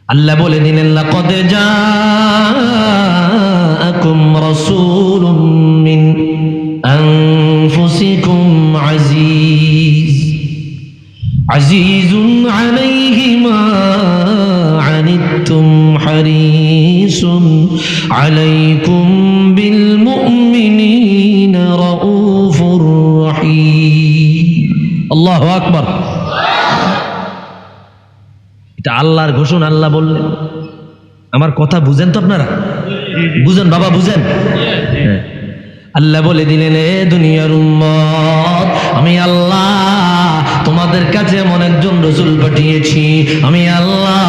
আল্লাহ বলে দিলেন লাকাদ জাআকুম রাসূলুম মিন আনফুসিকুম আজিজুন আলাইহি মা আনিতুম হারিসুন আলাইকুম বিল মুমিনিনা রাউফুর রহিম। আল্লাহু আকবার। এটা আল্লাহর ঘোষণা। আল্লাহ বললেন, আমার কথা বুঝেন তো আপনারা? বুঝেন বাবা, বুঝেন? আল্লাহ বলে দিলেন, এ দুনিয়ার উম্মত, আমি আল্লাহ তোমাদের কাছে এমন একজন রাসূল পাঠিয়েছি। আমি আল্লাহ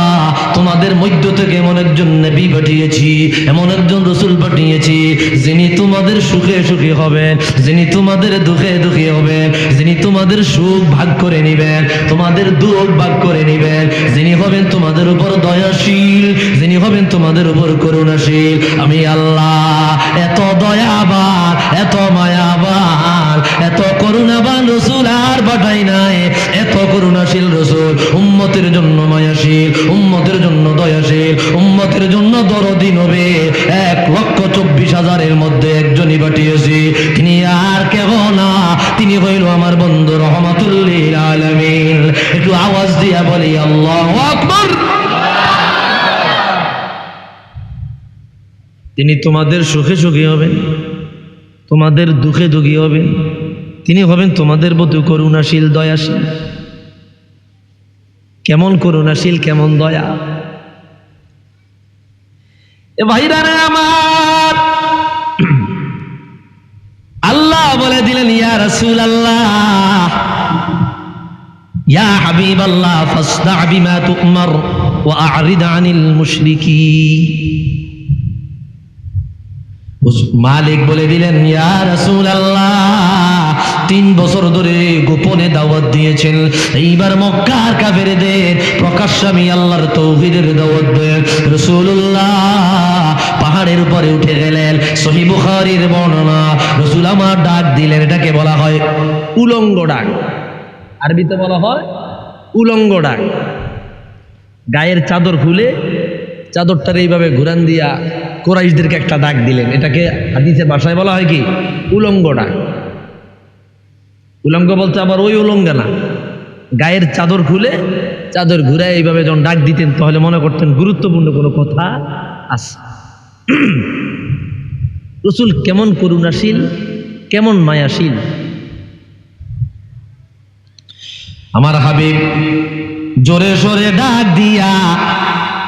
তোমাদের মধ্য থেকে এমন একজন নবী পাঠিয়েছি, এমন একজন রাসূল পাঠিয়েছি, যিনি তোমাদের সুখে সুখী হবেন, যিনি তোমাদের দুঃখে দুঃখী হবেন, যিনি তোমাদের সুখ ভাগ করে নেবেন, তোমাদের দুঃখ ভাগ করে নেবেন, যিনি হবেন তোমাদের উপর দয়াশীল, যিনি হবেন তোমাদের উপর করুণাশীল। আমি আল্লাহ এত দয়াবান, এত মায়াবান, এত করুণাবান রাসূল আর পাঠাই নাই। এত করুণাশীল রাসূল, উম্মতের জন্য মায়াশীল, উম্মতের জন্য দয়াশীল, উম্মতের জন্য দরদী নবী 1,24,000-এর মধ্যে একজনই পাঠিয়েছি। তিনি আর কেহ না, তিনি হইল আমার বন্ধু রহমাতুল লিল আলামিন। একটু আওয়াজ দিয়া বলি আল্লাহু আকবার। তিনি তোমাদের সুখে সুখী হবেন, তোমাদের দুঃখে দুঃখী হবেন, তিনি হবেন তোমাদের প্রতি করুণাশীল, দয়াশীল। কেমন করুণাশীল, কেমন দয়া! এ ভাইরা রে আমার, আল্লাহ বলে দিলেন, ইয়া রাসূলুল্লাহ, ইয়া হাবিবাল্লাহ, ফাসদা বিমা তু'মার ওয়া আ'রিদ আনিল মুশরিকিন। মালিক বলে দিলেন, ইয়া রাসূলুল্লাহ, 3 বছর ধরে গোপনে দাওয়াত দিয়েছেন, এইবার মক্কার কাফেরদের প্রকাশ্যে আমি আল্লাহর তাওহীদের দাওয়াত দেন। রাসূলুল্লাহ পাহাড়ের উপরে উঠে গেলেন। সহিহ বুখারীর বর্ণনা, রাসূল আমার ডাক দিলেন, এটাকে বলা হয় উলঙ্গ ডাক। আরবিতে বলা হয় উলঙ্গ ডাক। গায়ের চাদর খুলে চাদরটার এইভাবে ঘুরান দিয়া কুরাইশদেরকে একটা ডাক দিলেন। এটাকে হাদিসে ভাষায় বলা হয় কি? উলঙ্গ ডাক। উলঙ্গ বলতে আবার ওই উলঙ্গ না, গায়ের চাদর খুলে চাদর ঘুরে এইভাবে যখন ডাক দিতেন, তাহলে মনে করতেন গুরুত্বপূর্ণ কোনো কথা আছে। রাসূল কেমন করুণাশীল, কেমন মায়াশীল! আমার হাবিব জোরে সোরে ডাক দিয়া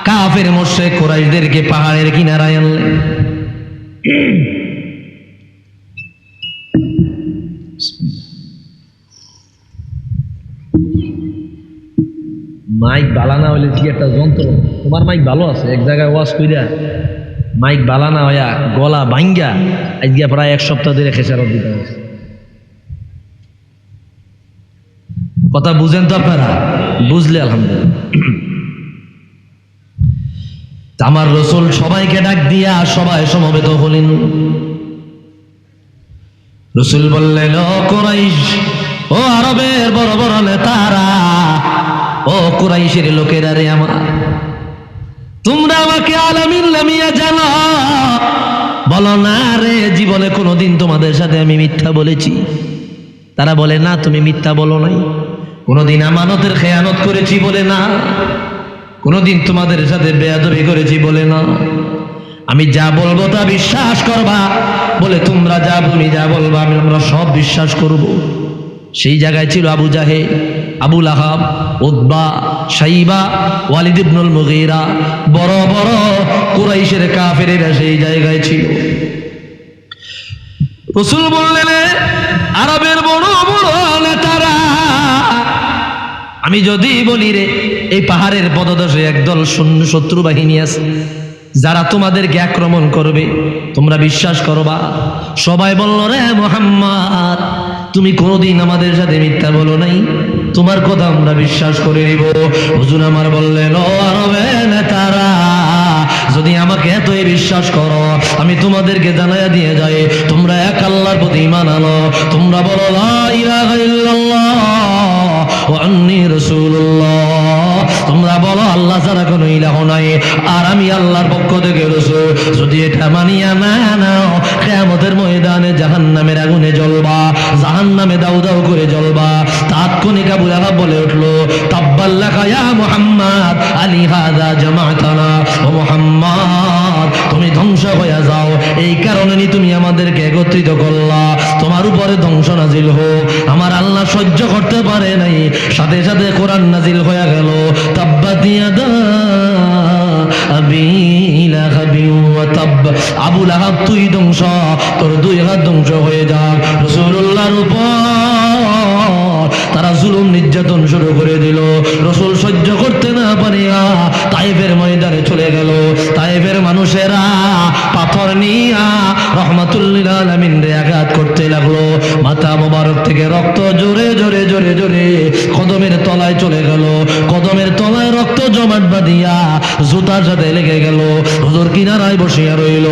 কাফের মুশরিক কুরাইশদেরকে পাহাড়ের কিনারায় আনলেন। মাইক বালা না হইলে কি একটা যন্ত্র। তোমার মাইক ভালো আছে, এক জায়গায় ওয়াজ কইরা মাইক বালা না হইয়া গলা ভাঙ্গা আজকে প্রায় 1 সপ্তাহ ধরে খেসারত দিতে হচ্ছে। কথা বুঝেন তো আপনারা? বুঝলে আলহামদুলিল্লাহ। আমার রাসূল সবাইকে ডাক দিয়া সবাই সমবেত হলেন। রাসূল বললেন, ও কুরাইশ, ও আরবের বড় বড় নেতারা, ও কুরাইশের লোকেরা রে আমার, তোমরা আমাকে আলামিন নামিয়ে জানো? বলো না রে, জীবনে কোনোদিন তোমাদের সাথে আমি মিথ্যা বলেছি? তারা বলে, না, তুমি মিথ্যা বলো নাই। কোনোদিন আমানতের খেয়ানত করেছি? বলে না। কোনোদিন তোমাদের সাথে বেয়াদবি করেছি? বলে না। আমি যা বলবো তা বিশ্বাস করবা? বলে তোমরা যা তুমি যা বলবা আমরা সব বিশ্বাস করব। সেই জায়গায় ছিল আবু জাহেল, আবু লাহাব, উতবা, শাইবা, ওয়ালিদ ইবনুল মুগীরা, বড় বড় কুরাইশের কাফেরেরা সেই জায়গায় ছিল। রাসূল বললেন, আরবের বড় বড় নেতারা, আমি যদি বলি রে, এই পাহাড়ের পদদেশে একদল শত্রু বাহিনী আছে, যারা তোমাদেরকে আক্রমণ করবে, তোমরা বিশ্বাস করবা? সবাই বলল, রে মুহাম্মদ, তুমি কোনোদিন আমাদের সাথে মিথ্যা বলো নাই, তোমার কথা আমরা বিশ্বাস করে নিব। হুজুর আমার বললেন, ও আরবের নেতারা, যদি আমাকে এতই বিশ্বাস করো, আমি তোমাদেরকে জানাইয়া দিয়ে যাই, তোমরা এক আল্লাহর প্রতি ঈমান আনো, তোমরা বলো লা ইলাহা ইল্লাল্লাহ ওয়া আন্নী রাসূলুল্লাহ, তোমরা বলো আল্লাহ ছাড়া কোনো ইলাহ নাও নাই, আর আমি আল্লাহর পক্ষ থেকে রাসূল যদি এটা মানিয়া না নাও, কিয়ামতের ময়দানে জাহান্নামের আগুনে জ্বলবা, জাহান্নামে দাউ দাউ করে জ্বলবা। তাৎক্ষণিক আবু লাহাব বলে উঠলো, তাব্বাল্লাকা ইয়া মুহাম্মদ আলী হাযা জামাতানা, ও মুহাম্মদ তুমি ধ্বংস হয়ে যাও, এই কারণে তুমি আমাদেরকে একত্রিত করলা, তোমার উপরে ধ্বংস নাজিল হোক। আমার আল্লাহ সহ্য করতে পারে নাই, সাথে সাথে কোরআন নাজিল হয়ে গেল, তাব্বাত ইয়াদা আবি লাহাবি ওয়া তাব, আবু লাহাব তুই ধ্বংস, তোর দুই হাত ধ্বংস হয়ে যাক। রাসূলুল্লাহর উপর তারা জুলুম নির্যাতন শুরু করে দিল। রাসূল সহ্য করতে না পারিয়া তায়েফের ময়দানে চলে গেল। তায়েফের মানুষেরা পাথর নিয়া রাহমাতুল লিল আলামিন রে আঘাত করতে লাগলো। মাথা মোবারক থেকে রক্ত জোরে জোরে জোরে জোরে কদমের তলায় চলে গেল। কদমের তলায় রক্ত জমাট বাঁধিয়া জুতার সাথে লেগে গেল। হুজুর কিনারায় বসিয়া রইল।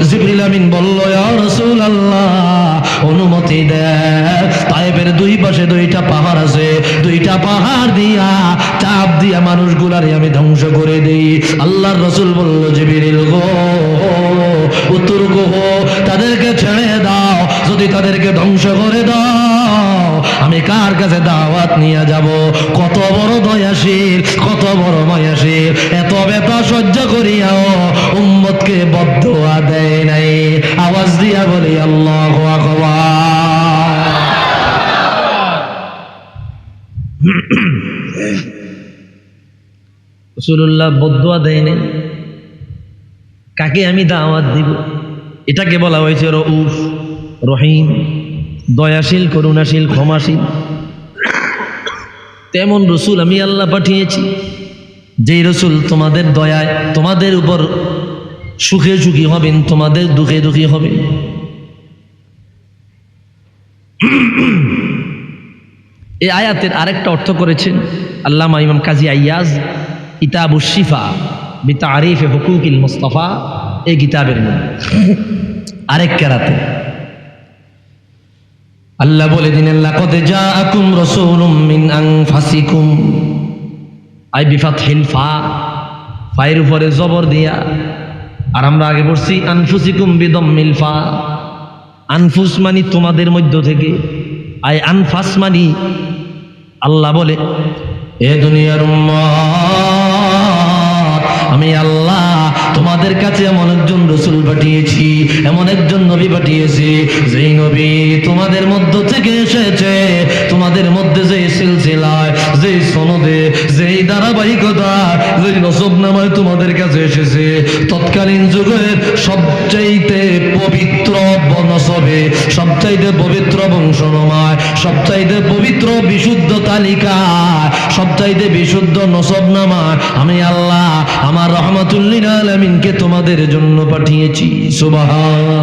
জিবরিল আমিন বলল, ইয়া রাসূলুল্লাহ অনুমতি দেন, তায়েফের দুই পাশে দুইটা পাহাড় আছে, দুইটা পাহাড় দিয়া চাপ দিয়া মানুষগুলারে আমি ধ্বংস করে দেই। আল্লাহর রাসূল বলল, জিবরিল গো উত্তর গো, তাদেরকে ছেড়ে দাও, যদি তাদেরকে ধ্বংস করে দাও আমি কার কাছে দাওয়াত নিয়ে যাব? কত বড় দয়াশীল, কত বড় মায়াশীল, এত ব্যথা সহ্য করিয়াও উম্মতকে বদদুয়া দেয় নাই। আওয়াজ দিয়া বলি আল্লাহু আকবার। রাসূলুল্লাহ বদদুয়া দেয় নাই। কাকে আমি দাওয়াত দিব? এটাকে বলা হয়েছে রউফ রহিম, দয়াশীল, করুণাশীল, ক্ষমাশীল। তেমন রসুল আমি আল্লাহ পাঠিয়েছি, যেই রসুল তোমাদের দয়ায় তোমাদের উপর সুখে সুখী হবেন, তোমাদের দুঃখে দুঃখী হবেন। এই আয়াতের আরেকটা অর্থ করেছেন আল্লামা ইমাম কাজী আইয়াজ কিতাবুশ শিফা বিতারিফে হুকুকিল মুস্তাফা, এই কিতাবের মধ্যে আরেক কেরাতে আল্লাহ বলে দিলেন, লাকাদ জাআকুম রাসূলুম মিন আনফুসিকুম, আই বিফাতহিল ফা, ফায়ের উপরে জবর দিয়া। আর আমরা আগে পড়ছি আনফুসিকুম বিদাম্মিল ফা। আনফুস মানে তোমাদের মধ্য থেকে, আই আনফাস মানে আল্লাহ বলে, এ দুনিয়ার উম্মত আমি আল্লাহ তোমাদের কাছে এমন একজন রসুল পাঠিয়েছি, এমন একজন নবী পাঠিয়েছি, যেই নবী তোমাদের মধ্য থেকে এসেছে, তোমাদের মধ্যে যে সিলসিলায়, যেই সনদে, যেই ধারাবাহিকতা, যেই নসবনামায় তোমাদের কাছে এসেছে, তৎকালীন যুগের সবচাইতে পবিত্র নসবে, সবচাইতে পবিত্র বংশনামায়, সবচাইতে পবিত্র বিশুদ্ধ তালিকায়, সবচাইতে বিশুদ্ধ নসবনামায় আমি আল্লাহ আমার রহমাতুল লিল আলামিনকে তোমাদের জন্য পাঠিয়েছি। সুবহানাল্লাহ।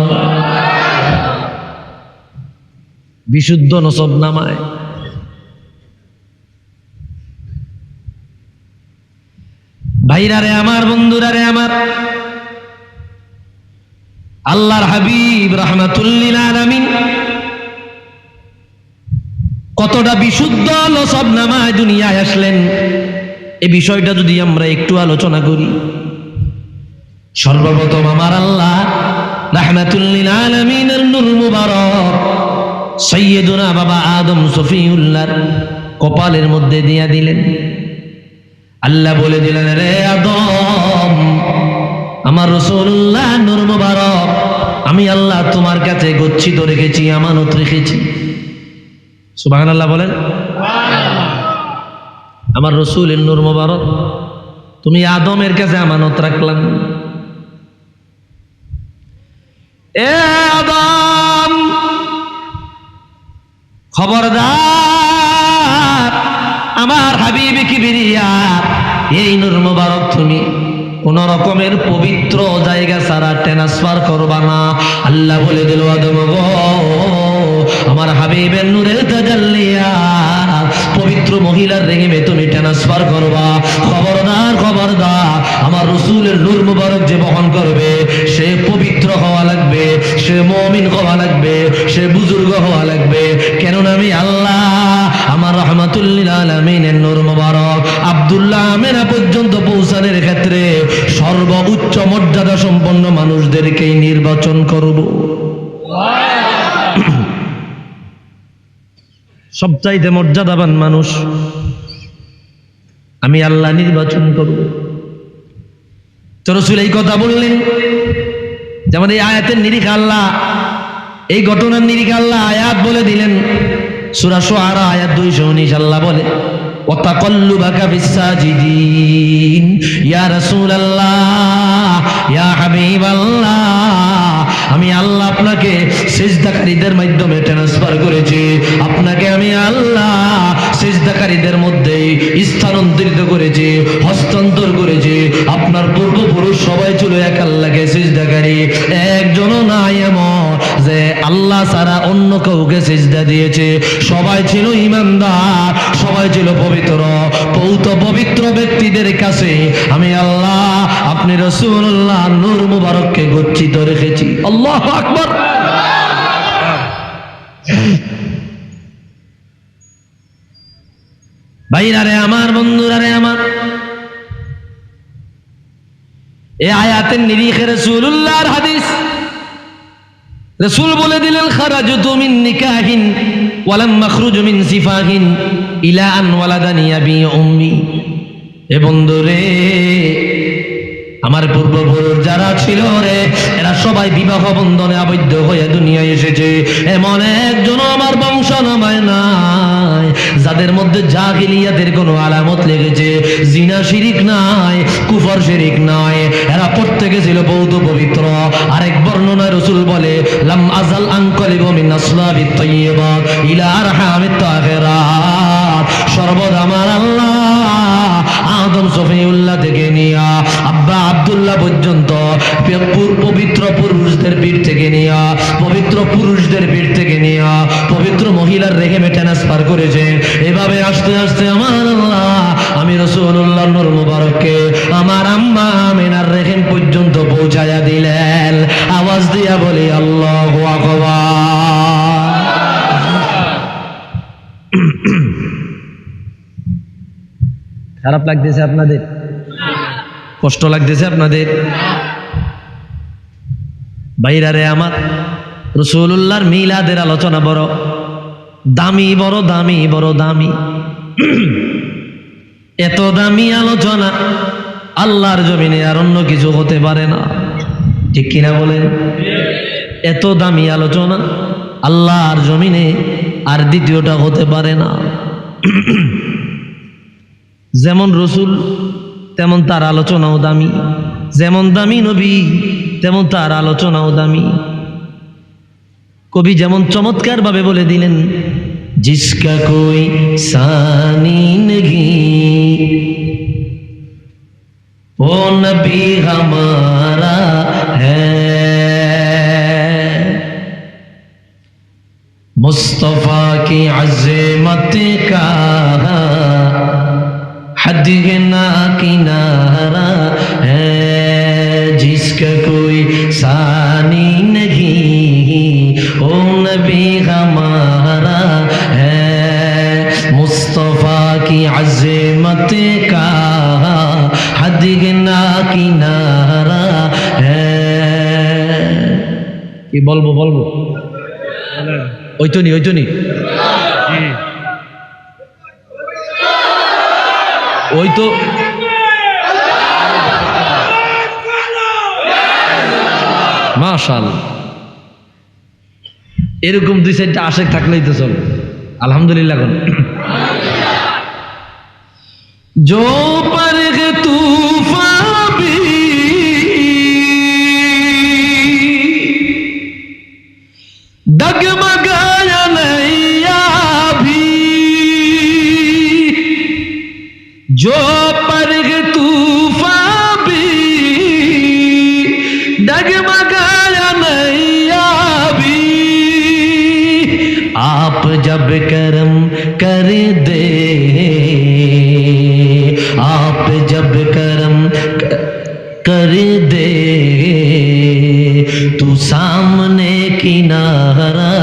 বিশুদ্ধ নসবনামায়। ভাইরা রে আমার, বন্ধুরা রে আমার, আল্লাহর হাবিব রাহমাতুল লিল আলামিন কতটা বিশুদ্ধ নসবনামায় দুনিয়ায় আসলেন, এই বিষয়টা যদি আমরা একটু আলোচনা করি। সর্বপ্রথম আমার আল্লাহ রাহমাতুল লিল আলামিনের নূর মুবারক সাইয়্যিদুনা বাবা আদম সফিউল্লাহর কপালের মধ্যে দিয়া দিলেন। আল্লাহ বলে দিলেন, রে আদম, আমার রাসূলুল্লাহ নূর মুবারক আমি আল্লাহ তোমার কাছে গচ্ছিত রেখেছি, আমানত রেখেছি। সুবহানাল্লাহ বলেন। আমার রাসূলের নূর মুবারক তুমি আদমের কাছে আমানত রাখলাম। এ আদম, খবরদার, আমার হাবিব কিবরিয়া এই নূর মুবারক তুমি কোন রকমের পবিত্র জায়গা ছাড়া ট্রান্সফার করবা না। আল্লাহ বলে দিল, আদম গো, আমার হাবিবের নূরের তাজাল্লিয়াত পবিত্র মহিলার রেহেমে তুমি ট্রান্সফার করবা। খবরদার, খবরদার, আমার রাসূলের নূর মুবারক যে বহন করবে সে পবিত্র হওয়া লাগবে, সে মুমিন হওয়া লাগবে, সে বুজুর্গ হওয়া লাগবে। কেননা আমি আল্লাহ আমার রাহমাতুল লিল আলামিনের নূর মুবারক আব্দুল্লাহ আমেনা পর্যন্ত পৌঁছানোর ক্ষেত্রে সর্বোচ্চ মর্যাদা সম্পন্ন মানুষদেরকেই নির্বাচন করব। সবচাইতে মর্যাদাবান মানুষ আমি আল্লাহ নির্বাচন করব। তো রাসূল এই কথা বললেন, যেমন এই আয়াতের নিরিখে আল্লাহ, এই ঘটনার নিরিখে আল্লাহ আয়াত বলে দিলেন। সূরা শুআরা আয়াত 219 আল্লাহ বলে, ওয়া তাকাল্লুবাকা ফিস সাজিদিন, ইয়া রাসূলুল্লাহ, ইয়া হাবিবাল্লাহ, আমি আল্লাহ আপনাকে সিজদাকারীদের মাধ্যমে ট্রান্সফার করেছি। আপনাকে আমি আল্লাহ সিজদাকারীদের মধ্যে স্থানান্তরিত করেছি, হস্তান্তর করেছি। আপনার পূর্বপুরুষ সবাই ছিল এক আল্লাহকে সিজদাকারী, একজনও নাই এমন যে আল্লাহ ছাড়া অন্য কাউকে সিজদা দিয়েছে। সবাই ছিল ঈমানদার, সবাই ছিল পবিত্র। পবিত্র ব্যক্তিদের কাছে আমি আল্লাহ আপনি রাসূলুল্লাহ নূর মুবারককে গচ্ছিত রেখেছি। আল্লাহু আকবার। ভাইরারে আমার, বন্ধুরারে আমার, এই আয়াতের নিরিখে রাসূলুল্লাহর হাদিস। রাসূল বলে দিলেন, খারাজতু মিন নিকাহিন ওয়া লাম মাখরুজ মিন সিফাহিন ইলা আন ওয়ালাদানি আবি উম্মি। এ বন্ধুরে, আমার পূর্বপুরুষ যারা ছিল রে, এরা সবাই বিবাহ বন্ধনে আবদ্ধ হয়ে দুনিয়ায় এসেছে। এমন একজন আমার বংশ নামায় নাই যাদের মধ্যে জাহিলিয়াতের কোনো আলামত লেগেছে। জিনা শিরিক নাই, কুফর শিরিক নাই, এরা প্রত্যেকে ছিল বৌদ্ধ পবিত্র। আরেক বর্ণনায় রাসূল বলে, লাম আজাল আনকালিবু মিন আসলাবিত তাইয়্যিবাত ইলা আরহামিত তাহিরাত। সর্বদা আমার আল্লাহ আদম সফিউল্লাহ থেকে নিয়া আব্বা আব্দুল্লাহ পর্যন্ত পবিত্র পুরুষদের পিঠ থেকে নিয়া, পবিত্র পুরুষদের পিঠ থেকে নিয়া পবিত্র মহিলার রেহেমে ট্রান্সফার করেছেন। এভাবে আস্তে আস্তে আমার আল্লাহ আমি রাসূলুল্লাহ নূর মুবারককে আমার আম্মা আমিনার রেহেম পর্যন্ত পৌঁছায়া দিলেন। আওয়াজ দিয়া বলি আল্লাহু আকবার। খারাপ লাগতেছে আপনাদের? কষ্ট লাগতেছে আপনাদের? ভাইরারে আমার, রাসূলুল্লাহর মিলাদের আলোচনা বড় দামি, বড় দামি, বড় দামি। এত দামি আলোচনা আল্লাহর জমিনে আর অন্য কিছু হতে পারে না, ঠিক কিনা বলেন? এত দামি আলোচনা আল্লাহর জমিনে আর দ্বিতীয়টা হতে পারে না। যেমন রসুল তেমন তার আলোচনাও দামি, যেমন দামি নবী তেমন তার আলোচনাও দামি। কবি যেমন চমৎকার ভাবে বলে দিলেন, জিসকা কোই সানি নেহি ও নবী হামারা হ্যায়, মুস্তফা কি আজমত কা हद ना किनारा है, जिसका कोई सानी नहीं ओ नबी हमारा है, मुस्तफा की अज़मत का हद ना किनारा है। কি বলবো বলবো? ওই তো নি ওই তো মাশাআল্লাহ। এরকম দুই চারটা আশেক থাকলেই তো চলে। আলহামদুলিল্লাহ। जो परग तूफान भी डगमगाया नैया भी, जो परग तूफान भी डगमगाया नैया भी, आप जब करम कर दे, आप जब करम कर दे तू सामने किनारा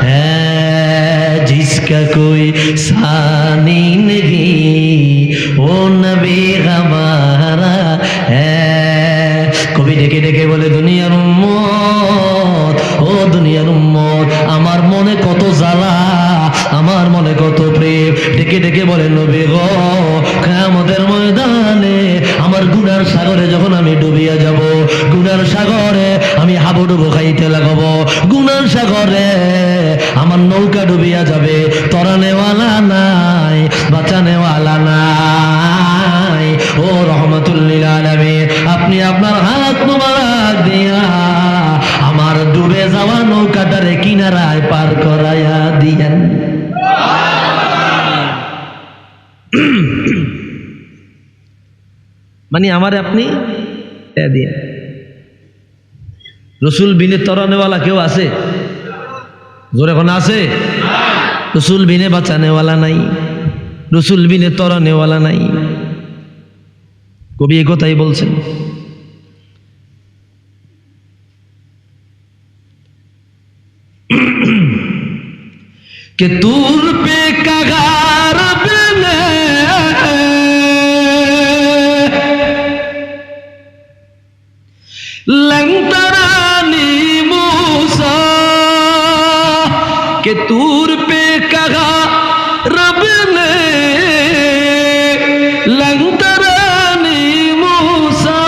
है जिसका कोई सानी नहीं वो नबी हमारा है। কবি ডেকে ডেকে বলে দুনিয়ার উম্মত, ও দুনিয়ার উম্মত, আমার মনে কত জ্বালা, আমার মনে কত প্রেম। ডেকে ডেকে বলে নবী গো, কিয়ামতের ময়দানে আমার গুনার সাগরে যখন আমি ডুবিয়া যাব, গুনার সাগরে আমি হাবুডুবু খাইতে লাগাবো, গুনার সাগরে আমার নৌকা ডুবিয়া যাবে, তরানেওয়ালা নাই, বাঁচানেওয়ালা নাই। ও রহমাতুল লিল আলামিন, আপনি আপনার হাত মুবারক দিয়া আমার ডুবে যাওয়া নৌকাটারে কিনারায় পার করাইয়া দিয়েন। মানে আমারে আপনি দিয়ে রসুল বিনে তরানেওয়ালা কেউ আছে? জোরে কোন আছে? রসুল বিনে বাঁচানেওয়ালা নাই, রসুল বিনে তরানেওয়ালা নাই। কবি এই কথাই বলছেন। कि तूर पे कगार बने लंतरानी मूसा, कि तूर पे कगार बने लंतरानी मूसा,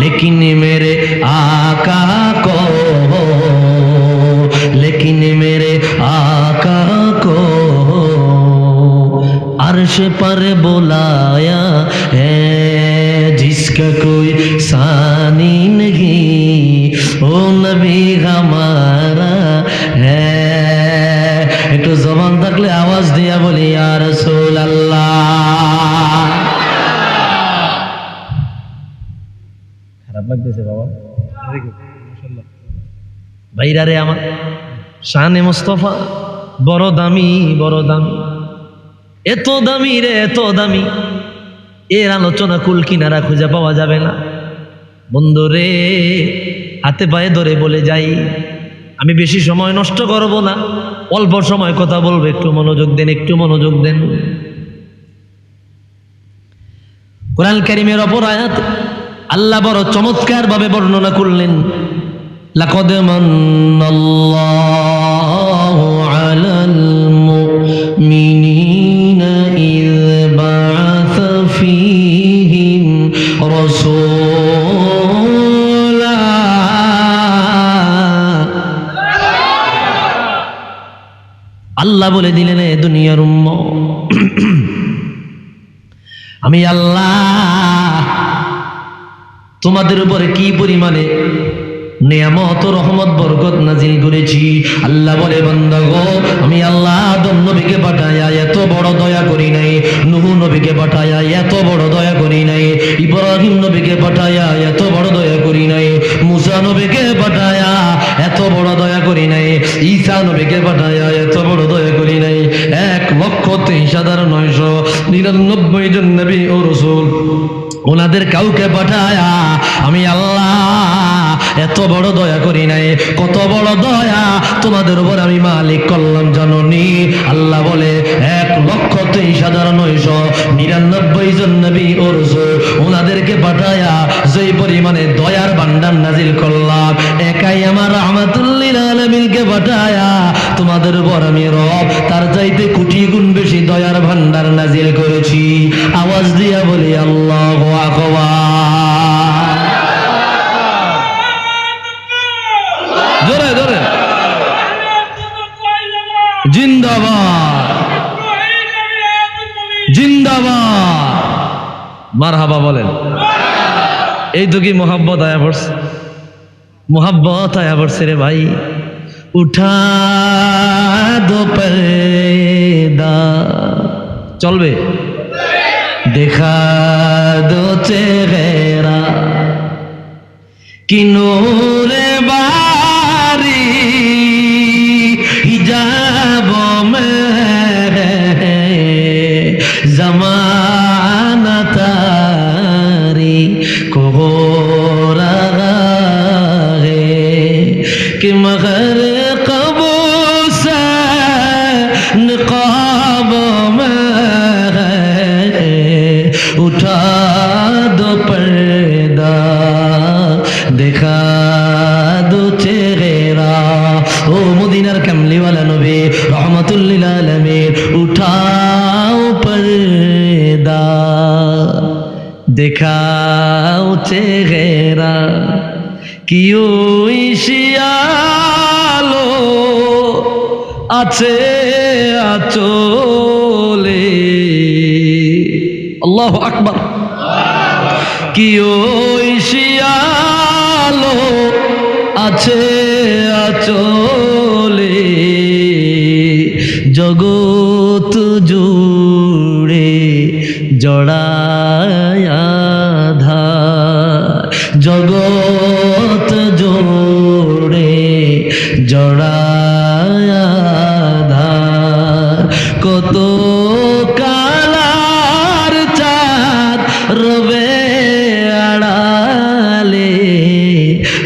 लेकिन मेरे आका को, लेकिन मेरे आका को अर्श पर बुलाया है जिसका कोई सानी नहीं ओ नबी हमारा है। एक तो जबान तकले आवाज दिया बोली या रसूल अल्लाह। খারাপ লাগতেছে বাবা? ভাইরা রে আমার, শানে মুস্তাফা বড় দামি, বড় দামি, এত দামি রে এত দামি, এর আলোচনা কুল কিনারা খুঁজে পাওয়া যাবে না। বন্ধু রে, হাতে পায়ে ধরে বলে যাই, আমি বেশি সময় নষ্ট করব না, অল্প সময় কথা বলবো, একটু মনোযোগ দেন, একটু মনোযোগ দেন। কোরআন কারীমের অপর আয়াত আল্লাহ বড় চমৎকার ভাবে বর্ণনা করলেন, লাকাদ মান্নাল্লাহু আলাল মুমিনিনা ইয বা'আসা ফীহিম রাসূলা। আল্লাহ বলে দিলেন, এ দুনিয়ার উম্মত, আমি আল্লাহ তোমাদের উপরে কি পরিমাণে নিয়ামত ও রহমত বরকত নাজিল করেছি। আল্লাহ বলে, বান্দা গো, আমি আল্লাহ আদম নবীকে পাঠায়া এত বড় দয়া করি নাই, নূহ নবীকে পাঠায়া এত বড় দয়া করি নাই, ইব্রাহিম নবীকে পাঠায়া এত বড় দয়া করি নাই, মুসা নবীকে পাঠায়া এত বড় দয়া করি নাই, ঈসা নবীকে পাঠায়া এত বড় দয়া করি নাই। 1,23,999 জন নবী ও রাসূল, ওনাদের কাউকে পাঠায়া আমি আল্লাহ এত বড় দয়া করি নাই। কত বড় দয়া তোমাদের উপর আমি মালিক করলাম জানোনি? আল্লাহ বলে 1,23,999 জন নবী ও রাসূল, ওনাদেরকে পাঠায়া যেই পরিমাণে দয়ার ভান্ডার নাজিল করলাম, একাই আমার রাহমাতুল লিল আলামিনকে পাঠায়া তোমাদের উপর আমি রব তার চাইতে কোটি গুণ বেশি দয়ার ভান্ডার নাজিল করেছি। আওয়াজ দিয়া বলি আল্লাহু আকবার। জোরে জোরে জিন্দাবাদ, জিন্দাবাদ, মারহাবা বলেন। এই তো কি মোহাব্বত আয়া পড়ছে, মোহাব্বত আয়া পড়ছে রে ভাই। উঠা দো পর্দা, চলবে, দেখা দো চেহারা কি নূরে বারি হিজাব মে জমানা তারি দেখাও চেহারা কি ওই শিয়ালো আছে আচলে। আল্লাহু আকবার। কি ওই শিয়ালো আছে আচলে, জগৎ জুড়ে জড়ায় আধার, জগৎ জুড়ে জড়ায় আধার। কত কালার চাঁদ রবে আড়ালে,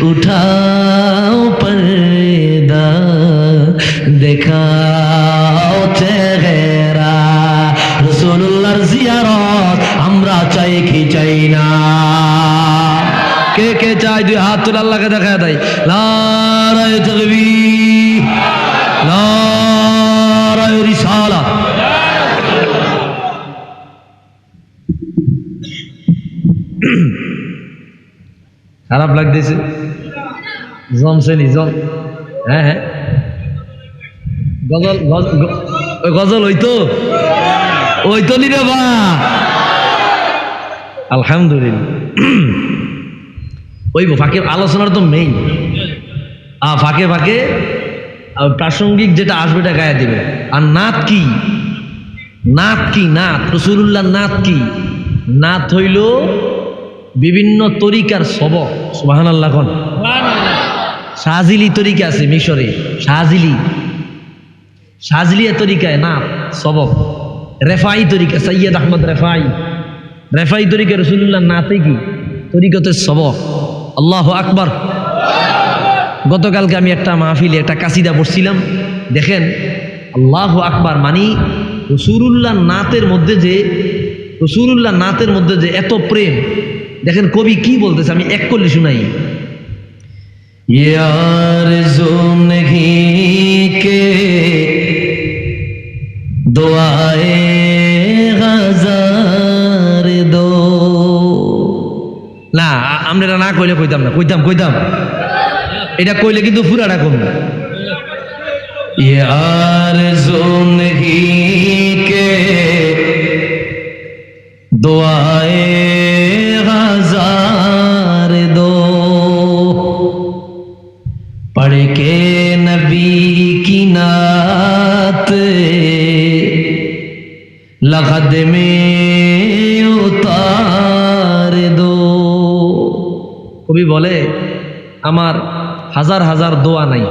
উঠাও পর্দা দেখাও চেহারা। রাসূলুল্লাহর জিয়ারত আমরা চাই কি চাই না? কে কে চাই? দুই হাত তুলে আল্লাহকে দেখা দেয়। নারায়ে তাকবীর, নারায়ে রিসালাত। খারাপ লাগতেছে? জমছে নি জম? হ্যাঁ হ্যাঁ, গজল গজল হইতো হইতো নি রে বা। আলহামদুলিল্লাহ। ওই ফাঁকে আলোচনার তো মেইন, ফাঁকে ফাঁকে প্রাসঙ্গিক যেটা আসবে এটা গায়ে দিবে। আর নাত কি? নাত কি? নাত রাসূলুল্লাহ নাত কি? নাত হইল বিভিন্ন তরিকার সবক। সুবহানাল্লাহ কোন? শাহজিলি তরিকা আছে মিশরে, শাহজিলিয়া তরিকায় নাত সবক। রেফাই তরিকা, সৈয়দ আহমদ রেফাই তরিকা রাসূলুল্লাহ নাতে কি? তরিকতের সবক। আল্লাহু আকবার। গতকালকে আমি একটা মাহফিলে একটা কাসিদা পড়ছিলাম, দেখেন আল্লাহু আকবার, মানে রাসূলুল্লাহ নাতের মধ্যে যে এত প্রেম, দেখেন কবি কি বলতেছে, আমি এক করলে শুনাই। ইয়ার জুনহি কে দোয়ায়ে হাজার দো। না আমরা এটা না কইলে কইতাম না, কইতাম এটা কইলে কিন্তু পুরাটা কম। ইয়ার জুনহি কে দোয়ায়ে হাজার দো, पढ़ के नबी की नात लखद में उतार दो। কবি বলে আমার হাজার হাজার দোয়া নাই,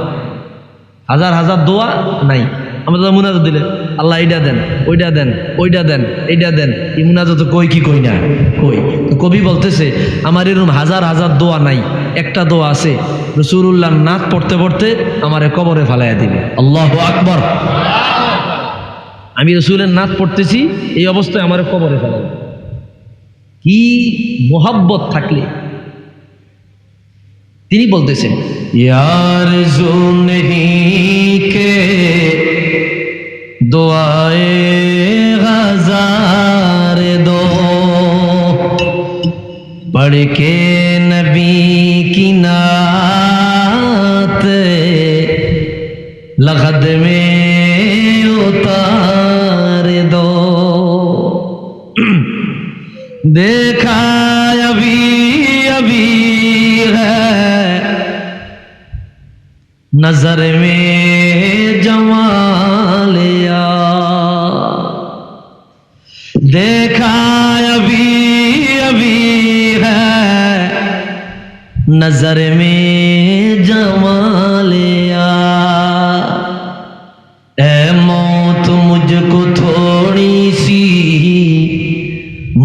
হাজার হাজার দোয়া নাই। আমরা তো মুনাজাত দিলে আল্লাহ এইটা দেন, ওইটা দেন, ওইটা দেন, এইটা দেন, এই মুনাজাত কই কি কই না কই। তো কবি বলতেছে আমার এরকম হাজার হাজার দোয়া নাই, একটা দোয়া আছে, রাসূলুল্লাহ নাত পড়তে পড়তে আমারে কবরে ফালাইয়া দিবে। আল্লাহু আকবার। আমি রাসূলের নাত পড়তেছি, এই অবস্থায় আমারে কবরে ফেলাবে। কি মোহাব্বত থাকলে। তিনি বলতেছেন ইয়ার জুনহি কে দোয়ায়ে হাজার দো, पढ़ के नबी की नात लखद में उतार दो। देखा अभी अभी है नजर में जमालिया, देखा अभी अभी है नजर में जमालिया। ऐ मौत मुझको थोड़ी सी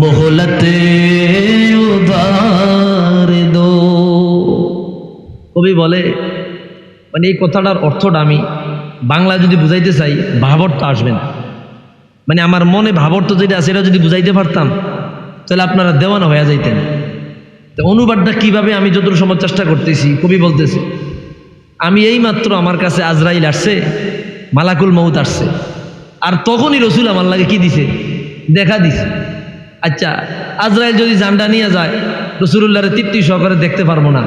मोहलत उधार दो। কবি বলে মানে এই কথাটার অর্থটা আমি বাংলা যদি বুঝাইতে চাই ভাবার্থ আসবে না, মানে আমার মনে ভাবার্থ যেটা আছে এটা যদি বুঝাইতে পারতাম তাহলে আপনারা দেওয়ানা হয়ে যাইতেন। তো অনুবাদটা কিভাবে আমি যতটুকু সময় চেষ্টা করতেছি, কবি বলতেছে আমি এই মাত্র আমার কাছে আজরাইল আসছে, মালাকুল মউত আসছে, আর তখনই রসুল আমার লাগে কি দিছে? দেখা দিছে। আচ্ছা আজরাইল যদি জানটা নিয়ে যায় রাসূলুল্লাহর তৃপ্তি সহকারে দেখতে পারবো না।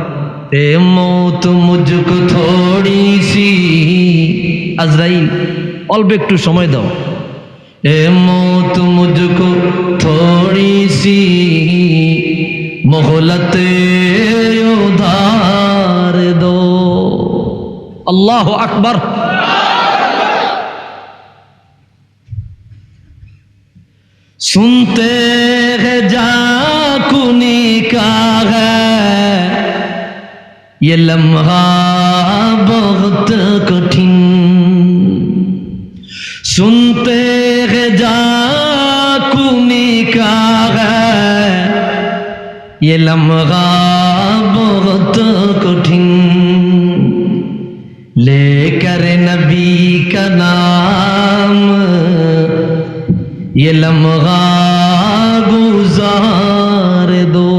এ মৌত মুঝকো থোড়ি সি, আজরাইল অল্প একটু সময় দাও। এ মৌত মুঝকো থোড়ি সি মোহলত উধার দো। আল্লাহু আকবার। सुनते हैं जाकुनी का है ये लम्हा बहुत कठिन, सुनते हैं जाकुनी का है ये लम्हा बहुत कठिन, लेकर नबी का नाम ये लम्हा गुजार दो।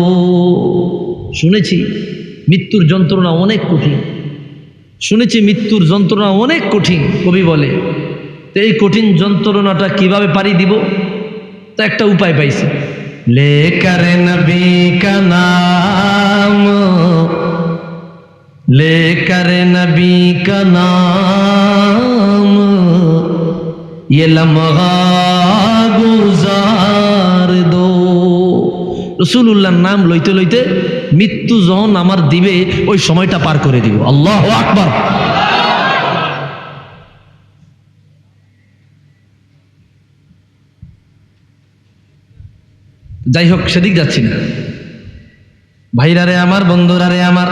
শুনেছি মৃত্যুর যন্ত্রণা অনেক কঠিন, শুনেছি মৃত্যুর যন্ত্রণা অনেক কঠিন। কবি বলে তো এই কঠিন যন্ত্রণাটা কিভাবে পারি দিব, তো একটা উপায় পাইছি। লেকার নবী কা নাম, লেকার নবী কা নাম ये लम्हा गुजार दो। রাসূলুল্লাহর নাম লইতে লইতে মৃত্যু যখন আমার দিবে ওই সময়টা পার করে দিব। আল্লাহু আকবার। যাই হোক সেদিক যাচ্ছি না। ভাইরা রে আমার, বন্ধুরা রে আমার,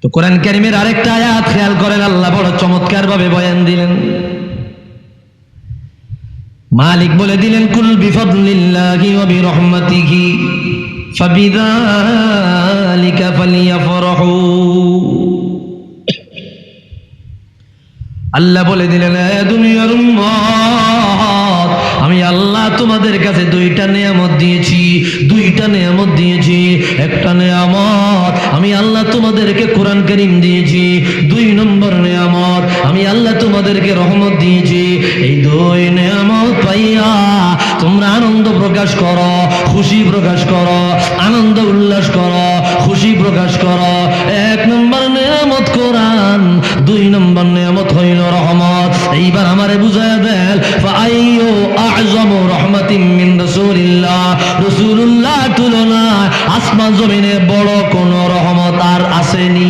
তো কোরআন কারীমের আরেকটা আয়াত খেয়াল করেন, আল্লাহ বড় চমৎকার ভাবে বয়ান দিলেন। মালিক বলে দিলেন কুল বিফাদলিল্লাহি ওয়া বিরহমাতিহি ফাবিযালিকা ফালিয়াফরাহু। আল্লাহ বলে দিলেন এ দুনিয়ার উম্মত, আমি আল্লাহ তোমাদের কাছে দুইটা নিয়ামত দিয়েছি, দুইটা নিয়ামত দিয়েছি। একটা নিয়ামত আমি আল্লাহ তোমাদেরকে কোরআন কারীম দিয়েছি, দুই নম্বর নিয়ামত আমি আল্লাহ তোমাদেরকে রহমত দিয়েছি। এই দুই নিয়ামত পাইয়া তোমরা আনন্দ প্রকাশ করো, খুশি প্রকাশ করো, আনন্দ উল্লাস করো, খুশি প্রকাশ করো। এক নম্বর নিয়ামত কোরআন, দুই নম্বর নিয়ামত হইল রহমত। এইবার আমারে বুঝায়া দেন ফাআইয়ু আ'যামু রাহমাতিন মিন রাসূলিল্লাহ, রাসূলুল্লাহ তুলনায় আসমান জমিনে বড় কোন রহমত আর আসেনি?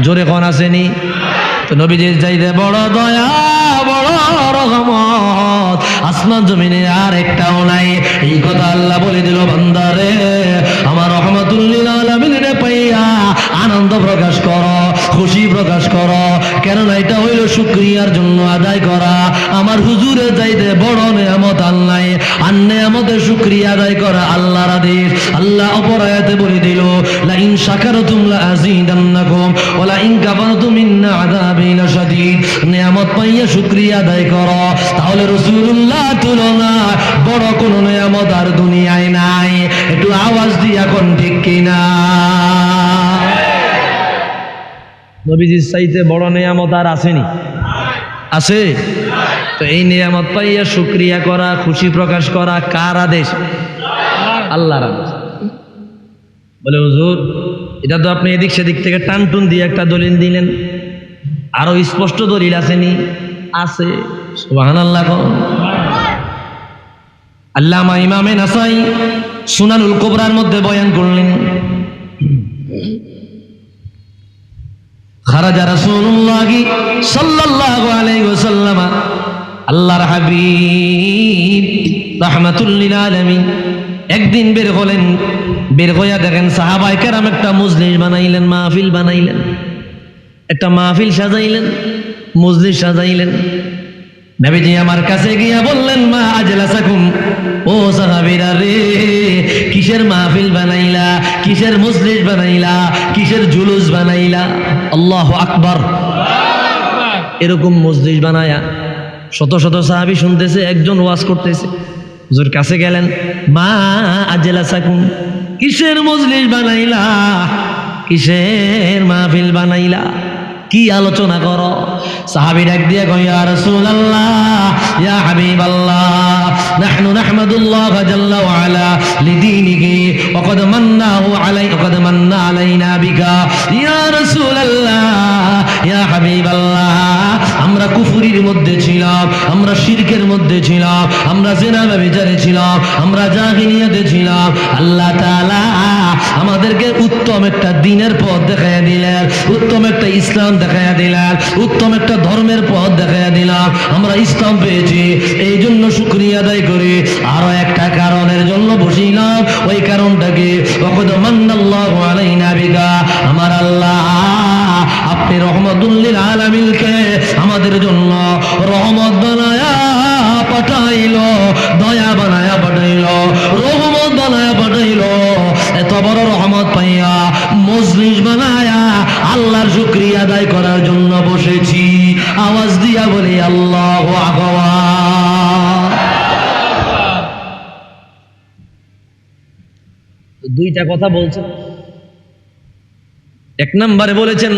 জোরে কোন আসেনি? তো নবীজির চাইতে বড় দয়া, বড় রহমত আসমান জমিনে আর একটাও নাই। এই কথা আল্লাহ বলে দিল বান্দারে, আমার রহমাতুল লিল আলামিনে পাইয়া আনন্দ প্রকাশ করো, খুশি প্রকাশ করো। কেননা এটা হইল শুকরিয়ার জন্য আদায় করা। আমার হুজুরে চাইতে বড় নিয়ামত আর নাই। আর নিয়ামতের শুকরিয়া আদায় করা আল্লাহর আদেশ। আল্লাহ অপর আয়াতে বলে দিল লা ইন শাকারতুম লা আযীদান্নাকুম ওয়া লা ইন কাফারতুম ইন্না আযাবি লাশাদীদ। নিয়ামত পাইয়া শুকরিয়া আদায় করো, তাহলে রাসূলুল্লাহ তুলনায় বড় কোন নিয়ামত আর দুনিয়ায় নাই। একটু আওয়াজ দিয়ে এখন ঠিক কিনা? নবীজির চাইতে বড় নিয়ামত আর আসেনি? আছে। তো এই নিয়ামত পাইয়া শুকরিয়া করা, খুশি প্রকাশ করা কার আদেশ? আল্লাহর আদেশ। বলে হুজুর এটা তো আপনি এদিক সেদিক থেকে টানটুন দিয়ে একটা দলিল দিলেন, আরো স্পষ্ট দলিল আসেনি? আছে। সুবহানাল্লাহ। আল্লামা ইমামে নাসাই সুনানুল কুবরার মধ্যে বয়ান করলেন খারাজা রাসূলুল্লাহ সাল্লাল্লাহু আলাইহি ওয়াসাল্লাম, আল্লাহর হাবিব রাহমাতুল লিল আলামিন একদিন বের হলেন। বের হইয়া দেখেন সাহাবায়ে কেরাম একটা মজলিস বানাইলেন, মাহফিল বানাইলেন, একটা মাহফিল সাজাইলেন, মজলিস সাজাইলেন। নবীজি আমার কাছে গিয়া বললেন মা আজলাসাকুম, ও সাহাবীরা রে, কিসের মাহফিল বানাইলা, কিসের মজলিস বানাইলা, কিসের জুলুস বানাইলা? আল্লাহু আকবার। এরকম মজলিস বানায়া শত শত সাহাবী শুনতেছে, একজন ওয়াজ করতেছে। হুজুর কাছে গেলেন, মা আজলাসাকুম, কিসের মজলিস বানাইলা, কিসের মাহফিল বানাইলা? কি আলোচনা করো? সাহাবী ডাক দিয়ে কয়, ইয়া রাসূলুল্লাহ, ইয়া হাবিবাল্লাহ, নাহনু নাহমাদুল্লাহ জাল্লা ওয়া আলা লিদীনিহি ওয়া কদ মান্না আলাইনা বিকা। ইয়া রাসূলুল্লাহ, ইয়া হাবিবাল্লাহ, আমরা কুফরির মধ্যে ছিলাম, আমরা শিরকের মধ্যে ছিলাম, আমরা জিনা ব্যভিচারে ছিলাম, আমরা জাহিলিয়াতে ছিলাম। আল্লাহ তাআলা আমাদেরকে উত্তম একটা দ্বীনের পথ দেখাইয়া দিলেন, উত্তম একটা ইসলাম দেখাইয়া দিলেন, উত্তম একটা ধর্মের পথ দেখাইয়া দিলাম। আমরা ইসলাম পেয়েছি, এই জন্য শুকরিয়া আদায় করি। আরো একটা কারণের জন্য বসিলাম, ওই কারণটাকে ওয়াকাদ মান্নাল্লাহু আলাইনা বিকা, আমার আল্লাহ আপনি রহমাতুল লিল আলামিনকে আমাদের জন্য রহমত বানায়া পাঠাইলো, দয়া বানায়া পাঠাইলো, রহমত বানায়া পাঠাইলো। এত বড় রহমত পাইয়া মজলিস বানায়া আল্লাহর শুকরিয়া আদায় করার জন্য বসেছি। আওয়াজ দিয়া বলি আল্লাহু আকবার। দুইটা কথা বলছেন। এক নম্বরে বলেছেন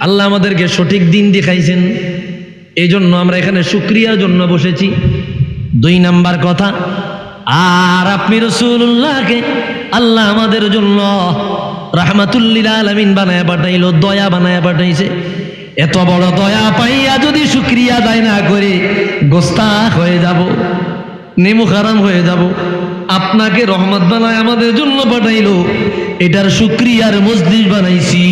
আল্লাহ আমাদেরকে সঠিক দিন দেখাইছেন, এই জন্য আমরা এখানে শুকরিয়ার জন্য বসেছি। দুই নাম্বার কথা, আর আপনি রাসূলুল্লাহকে আল্লাহ আমাদের জন্য রাহমাতুল লিল আলামিন বানায়া পাঠাইলো, দয়া বানায়া পাঠাইছে। এত বড় দয়া পাইয়া যদি শুকরিয়া আদায় না করে গোস্তাখ হয়ে যাব, নেমু হারাম হয়ে যাব। আপনাকে রহমত বানায় আমাদের জন্য পাঠাইলো, এটার শুকরিয়ার মজলিস বানাইছি।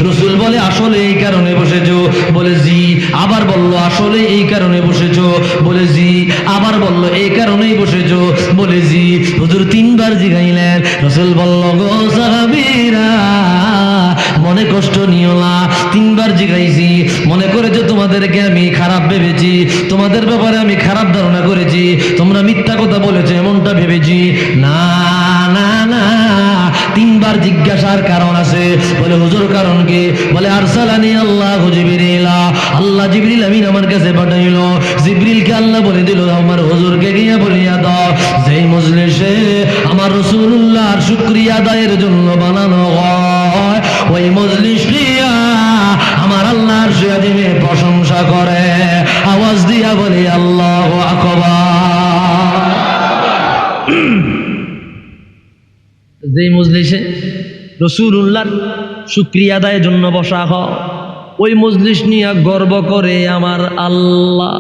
রাসূল বলে আসলে এই কারণে বসেছো, বলে জি। আবার বলল আসলে এই কারণে বসেছো, বলে জি। আবার বলল এই কারণেই বসেছো, বলে জি। হুজুর তিনবার জিগাইলেন। রাসূল বলল, গো সাহাবীরা মনে কষ্ট নিও না, তিনবার জিগাইছি, মনে করেছো তোমাদেরকে আমি খারাপ ভেবেছি, তোমাদের ব্যাপারে আমি খারাপ ধারণা করেছি, তোমরা মিথ্যা কথা বলেছো এমনটা ভেবেছি। না না না, তিনবার জিজ্ঞাসার কারণ আছে। বলে হুজুর কারণ কি? বলে আরসালানি আল্লাহু জিবরিলা, আল্লাহ জিবরিল আমিন আমার কাছে পাঠাইলো। জিবরিলকে আল্লাহ বলে দিল আমার হুজুরকে গিয়ে বলিয়া দাও, যেই মজলিসে আমার রাসূলুল্লাহর শুকরিয়া আদায়ের জন্য বানানো হয়, ওই মজলিস নিয়া আমার আল্লাহর আযিমে প্রশংসা করে। আওয়াজ দিয়া বলি আল্লাহু আকবার। যেই মজলিসে রাসূলুল্লাহর শুকরিয়া আদায়ের জন্য বসা হয়, ওই মজলিস নিয়ে গর্ব করে আমার আল্লাহ।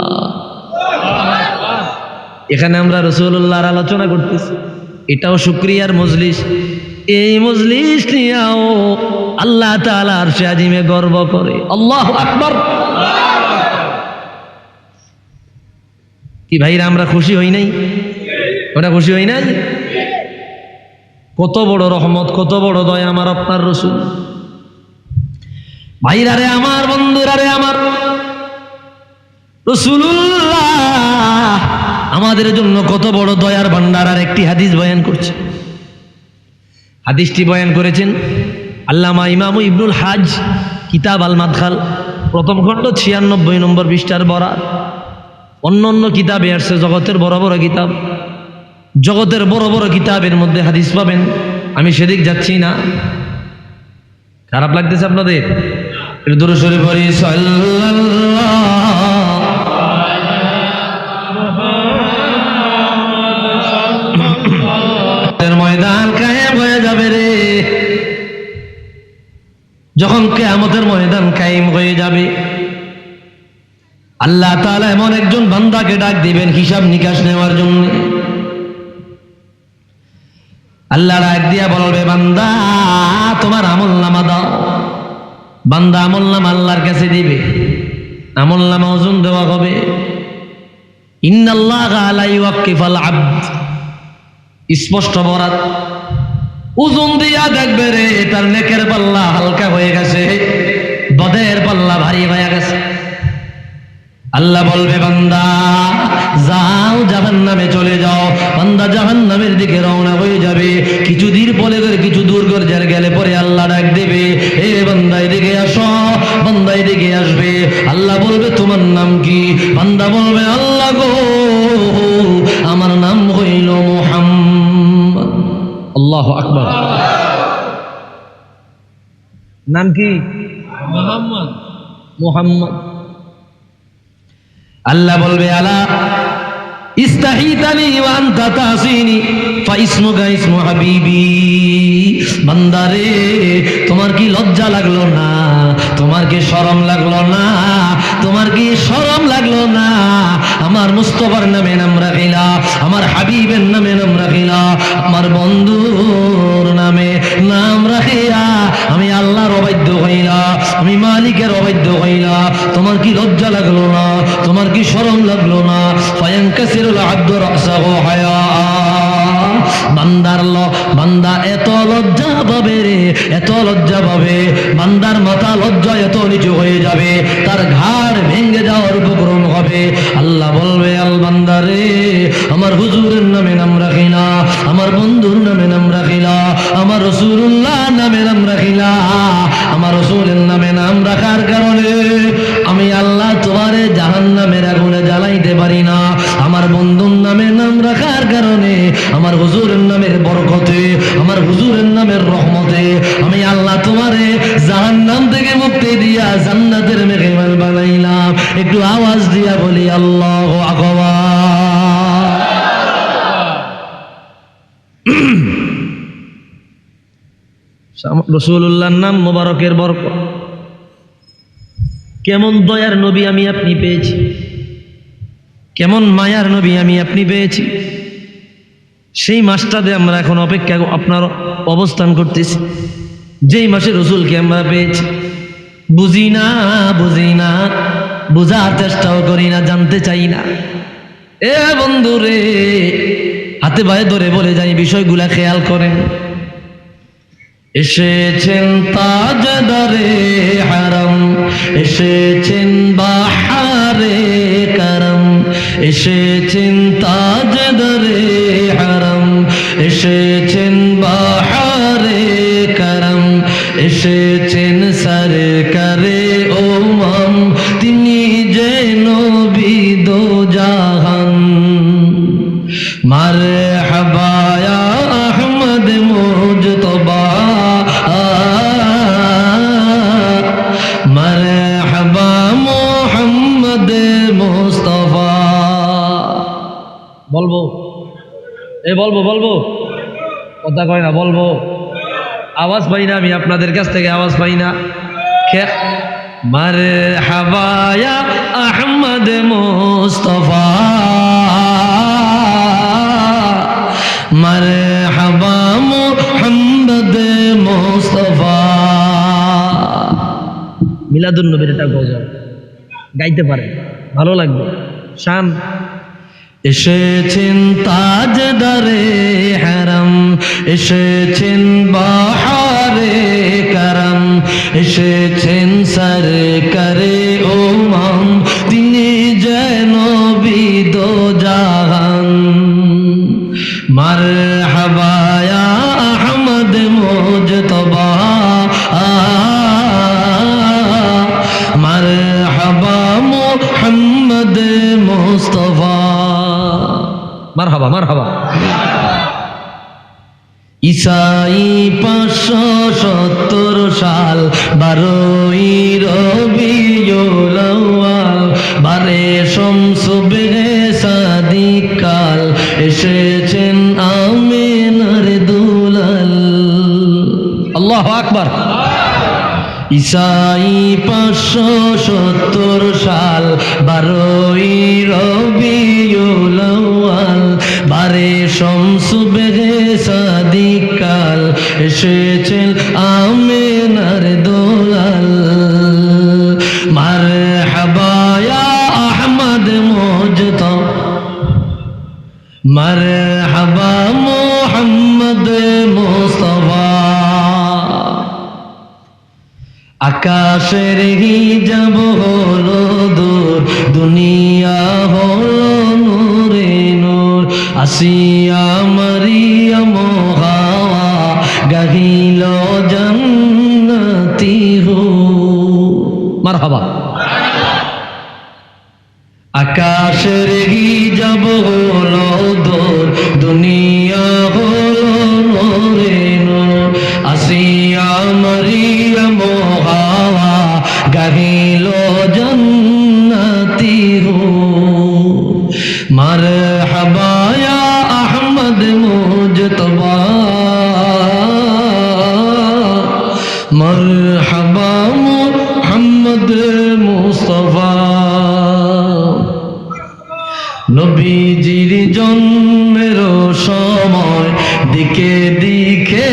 এখানে আমরা রাসূলুল্লাহর আলোচনা করতেছি, এটাও শুকরিয়ার মজলিস। এই মজলিস নিয়েও আল্লাহ তাআলা আরশে আজিমে গর্ব করে। আল্লাহু আকবার। কি ভাইরা আমরা খুশি হই নাই? ওরা খুশি হই নাই? কত বড় রহমত, কত বড় দয়া আমার আপনার রাসূল। ভাইরা রে আমার, বন্ধুরা রে আমার, রাসূলুল্লাহ আমাদের জন্য কত বড় দয়ার ভান্ডার। আর একটি হাদিস বয়ান করছে। হাদিসটি বয়ান করেছেন আল্লামা ইমাম ইবনুল হাজ, কিতাব আল মাদখাল, প্রথম খণ্ড 96 নম্বর পৃষ্ঠার বরাত। অন্য অন্য কিতাবে আসছে জগতের বড় বড় কিতাব, জগতের বড় বড় কিতাবের মধ্যে হাদিস পাবেন। আমি সেদিক যাচ্ছি না। খারাপ লাগতেছে আপনাদের? দুরূদ শরীফ পড়ি সাল্লাল্লাহু। ময়দান কায়েম হয়ে যাবে রে, যখন কিয়ামতের ময়দান কায়েম হয়ে যাবে, আল্লাহ তাআলা এমন একজন বান্দাকে ডাক দিবেন হিসাব নিকাশ নেওয়ার জন্য। আল্লাহ ডাক দিয়া বলবে, বান্দা তোমার আমলনামা দাও। বান্দা আমলনামা আল্লাহর কাছে দিবে, আমলনামা ওজন দেওয়া হবে। ইন্নাল্লাহা লা ইউওয়াক্কিফুল আবদ, স্পষ্ট বরাত। ওজন দিয়া দেখবে রে তার নেকের পাল্লা হালকা হয়ে গেছে, বদের পাল্লা ভারী হয়ে গেছে। আল্লাহ বলবে, বান্দা যাও জাহান্নামে চলে যাও। বান্দা জাহান্নামের দিকে রওনা হয়ে যাবে। কিছু দূর গেলে পরে আল্লাহ ডাক দেবে, এ বান্দা এদিকে আসো, বান্দা এদিকে আসবে। আল্লাহ বলবে, তোমার নাম কি? বান্দা বলবে, আল্লাহ গো আমার নাম হইল মুহাম্মদ। আল্লাহু আকবার। নাম কি? মুহাম্মদ। মুহাম্মদ। আল্লাহ বলবে আলা ইস্তাহিতানি ওয়া আনতা তাসিনি ফাইসমুকা ইসমু হাবিবি। বান্দারে তোমার কি লজ্জা লাগলো না? তোমার কি শরম লাগলো না? তোমার কি শরম লাগলো না? আমার মুস্তাফার নামে নাম রাখিলা, আমার হাবিবের নামে নাম রাখিলা, আমার বন্ধুর নামে নাম রাখিয়া আমি আল্লাহর অবাধ্য হইলা, আমি মালিকের অবাধ্য হইলা। তোমার কি লজ্জা লাগলো না? তোমার কি শরম লাগলো না? ফায়ানকাসিরুল আব্দু রাসাহু হায়া। বান্দা এত লজ্জা পাবে রে, এত লজ্জা পাবে, বান্দার মাথা লজ্জা এত নিচু হয়ে যাবে, তার ঘাড় ভেঙে যাওয়ার উপক্রম হবে। আল্লাহ বলবে আল বান্দারে আমার হুজুরের নামে নাম রাখিলা, আমার বন্ধুর নামে নাম রাখিলা, আমার রাসূলুল্লাহ নামে নাম রাখিলা। আমার রাসূলের নামে নাম রাখার কারণে আমি আল্লাহ তোমারে জাহান্নামের আগুনে জ্বালাইতে পারি না। আমার বন্ধুর নামে নাম রাখার কারণে আমার হুজুরের নামের বরকতে, আমার হুজুরের নামের রহমতে আমি আল্লাহ তোমারে জাহান্নাম থেকে মুক্তি দিয়া জান্নাতের মেহমান বানাইলাম। একটু আওয়াজ দিয়া বলি আল্লাহু আকবার। রাসূলুল্লাহর নাম মোবারকের বরকত। কেমন দয়ার নবী আমি আপনি পেয়েছি, কেমন মায়ার নবী আমি আপনি পেয়েছি। সেই মাসটাতে আমরা এখন অপেক্ষা আপনার অবস্থান করতেছি, যেই মাসে রসুলকে আমরা পেয়েছি। বুঝি না, বোঝার চেষ্টাও করি না, জানতে চাই না। এ বন্ধু রে, হাতে পায়ে ধরে বলে যাই বিষয়গুলা খেয়াল করেন। এসেছেন তাজদারে হারাম, এসেছেন বাহারে করম, এসেছেন তাজদারে হারাম, এসেছেন বাহারে করম, এসেছেন সরকারে উম্মম, তিনি যে নবী দো জাহান। মারহাবা ইয়া আহমদ মুজতবা, মারহাবা মুহাম্মদ মুস্তাফা। বলবো বলবো কথা কয় না, বলবো। আওয়াজ পাই না আমি, আপনাদের কাছ থেকে আওয়াজ পাই না। মারহাবা ইয়া আহমদ মুস্তাফা, মারহাবা মুহাম্মদ মুস্তাফা। মিলাদুন নবীর একটা গজল গাইতে পারে, ভালো লাগবে। শান এসেছেন তাজদারে হারাম, এসেছেন বাহারে করম, এসেছেন সরকারে উম্মম, তিনি যেন বিদ জাহান। মারহাবা ইয়া আহমদ মুজতবা, মারহাবা মুহাম্মদ মুস্তাফা। মারহাবা মারহাবা। ঈসাই 570 সাল 12ই রবিউল আউয়াল, বারে শামস বেহে সাদিক কাল, এসেছেন আমিনার দুলাল। আল্লাহু আকবার। ঈসাই 570 সাল 12ই রবিউল আউয়াল, বারে শামস বেহে সাদিক কাল, এসেছেন আমিনার দুলাল। মারহাবা ইয়া আহমদ মুজতবা, মারহাবা মুহাম্মদ মুস্তাফা। আকাশের হিজাব হলো দূর, দুনিয়া হলো নূরে নূর, আসিয়া মারিয়াম হাওয়া গাহিল জান্নাতি হু। মারহাবা। আকাশের হিজাব হলো দূর, দুনিয়া হলো নূরে নূর, আসিয়া মারিয়াম হাওয়া গাহিল মুজতবা মারহাবা মুহাম্মদ মুস্তাফা নবীজির জন্মের সময় দিকে দিকে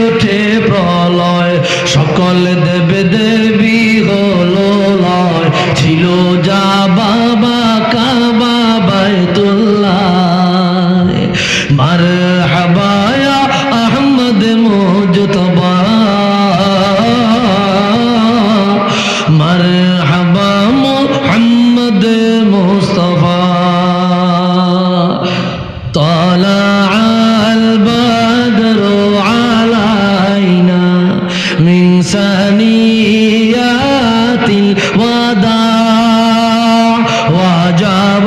ওঠে প্রলয় সকল দেব দেবী হলো লয় ছিল যা বাবা কাবা বাইতুল্লাহ মারহাবা ইয়া আহমদ মুজতবা মারহাবা মুহাম্মদ মুস্তাফা طلع البدر علينا من ثنيات الوداع وجب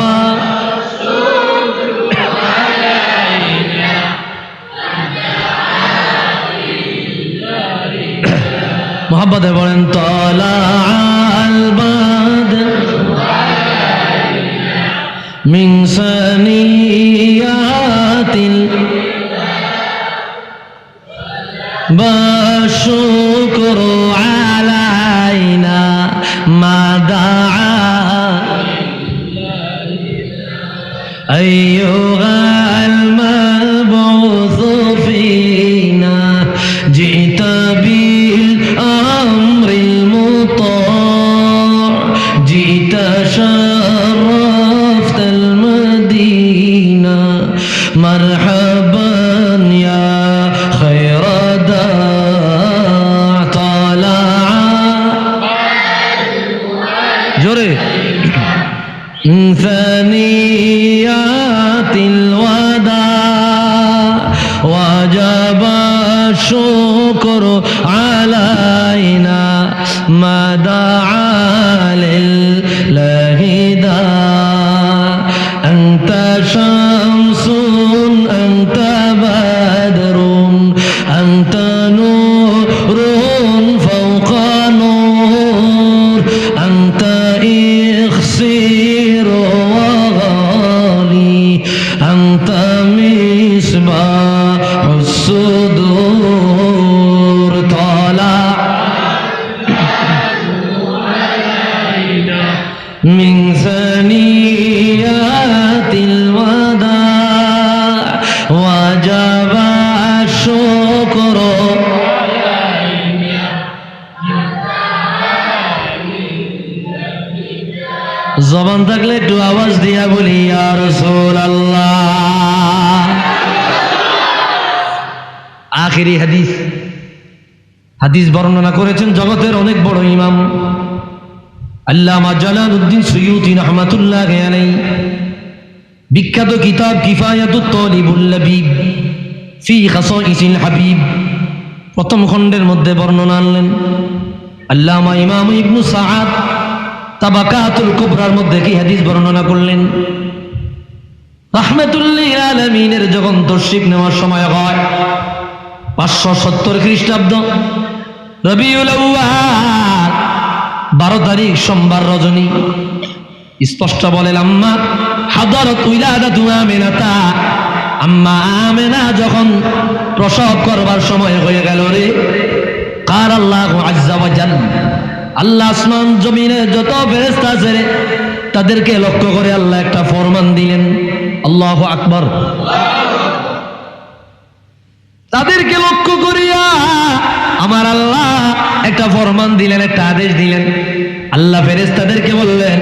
محبت بولن طلع البدر من ثنيات والشكر علينا ما دعا أيها المبعوث فينا جئت بالأمر المطاع جئت شرفت المدينة مرحبا يا خير داع طلع جري ثنيات الوداع وجب الشكر علينا ما دعا لله داع أنت شمس أنت بدر أنت نور فوق نور أنت إخسير وغالي أنت مصباح الصدور طلع من ثنيات الوداع وجب الشكر জবান থাকলে একটু আওয়াজ দিয়া বলি ইয়া রাসূলুল্লাহ আখিরি হাদিস হাদিস বর্ণনা করেছেন জগতের অনেক বড় ইমাম আল্লামা জালালউদ্দিন সুয়ুতী রাহমাতুল্লাহি আলাইহি বিখ্যাত কিতাব কিফায়াতুত তালিবুল লাবিব ফি খাসাইসিল হাবিব প্রথম খণ্ডের মধ্যে বর্ণনা আনলেন আল্লামা ইমাম ইবনু সাআদ তাবাকাতুল কুবরার মধ্যে কি হাদিস বর্ণনা করলেন রাহমাতুল্লিল আলামিনের যখন তশরিফ নেওয়ার সময় হয় 570 খ্রিস্টাব্দ রবিউল আউয়াল 12 তারিখ সোমবার রজনী স্পষ্ট বলেন আম্মা হাদারাত উইলাদাতু আমিনাতা আম্মা আমিনা যখন প্রসব করবার সময় হয়ে গেল রে কার আল্লাহু আজ্জা ওয়া জাল্লা আল্লাহ আসমান জমিনে যত ফেরেশতা আছে তাদেরকে লক্ষ্য করে আল্লাহ একটা ফরমান দিলেন আল্লাহু আকবার তাদেরকে লক্ষ্য করিয়া আমার আল্লাহ একটা ফরমান দিলেন একটা আদেশ দিলেন আল্লাহ ফেরেশতাদেরকে বললেন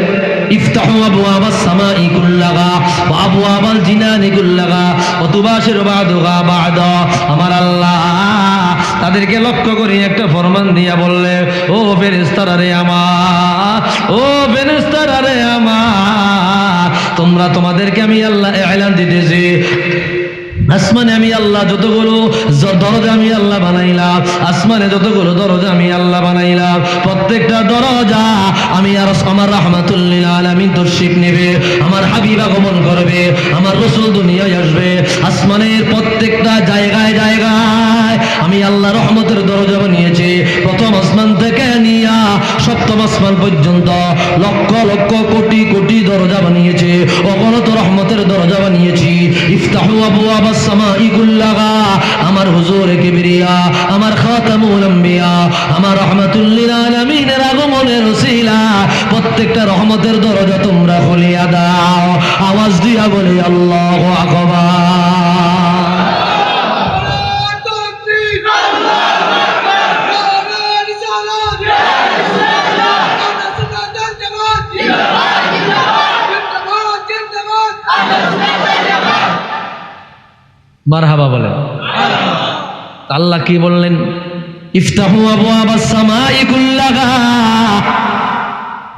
ইফতাহু আবওয়াবাস সামাই কুল্লাহা ওয়া আবওয়াবাল জিনানি কুল্লাহা ওয়া তুবাশিরু বা'দুহা বা'দা আমার আল্লাহ তাদেরকে লক্ষ্য করে একটা ফরমান দিয়া বললেন ও ফেরেশতারা রে আমার ও ফেরেশতারা রে আমার তোমরা তোমাদেরকে আমি আল্লাহ এলান দিতেছি আসমানে আমি আল্লাহ যতগুলো দরজা আমি আল্লাহ বানাইলাম আসমানে যতগুলো দরজা আমি আল্লাহ বানাইলাম প্রত্যেকটা দরজা আমি আর আমার রাহমাতুল লিল আলামিন তশরিফ নেবে আমার হাবিব আগমন করবে আমার রাসূল দুনিয়ায় আসবে আসমানের প্রত্যেকটা জায়গায় জায়গায় আমি আল্লাহ রহমতের দরজা বানিয়েছি প্রথম আসমান থেকে নিয়া সপ্তম আসমান পর্যন্ত লক্ষ লক্ষ কোটি কোটি দরজা বানিয়েছে অগণিত রহমতের দরজা বানিয়েছি ইফতাহু আবওয়াবাস সামাই কুল্লাহা আমার হুজুর কিবরিয়া, আমার খাতামুল আম্বিয়া, আমার রাহমাতুল লিল আলামিনের আগমনের ওসিলা প্রত্যেকটা রহমতের দরজা তোমরা খুলিয়া দাও। আওয়াজ দিয়া বলি আল্লাহু আকবার। মারহাবা বলেন। আল্লাহ কি বললেন? ইফতাহু আবওয়াবাস সামাই কুল্লাহা,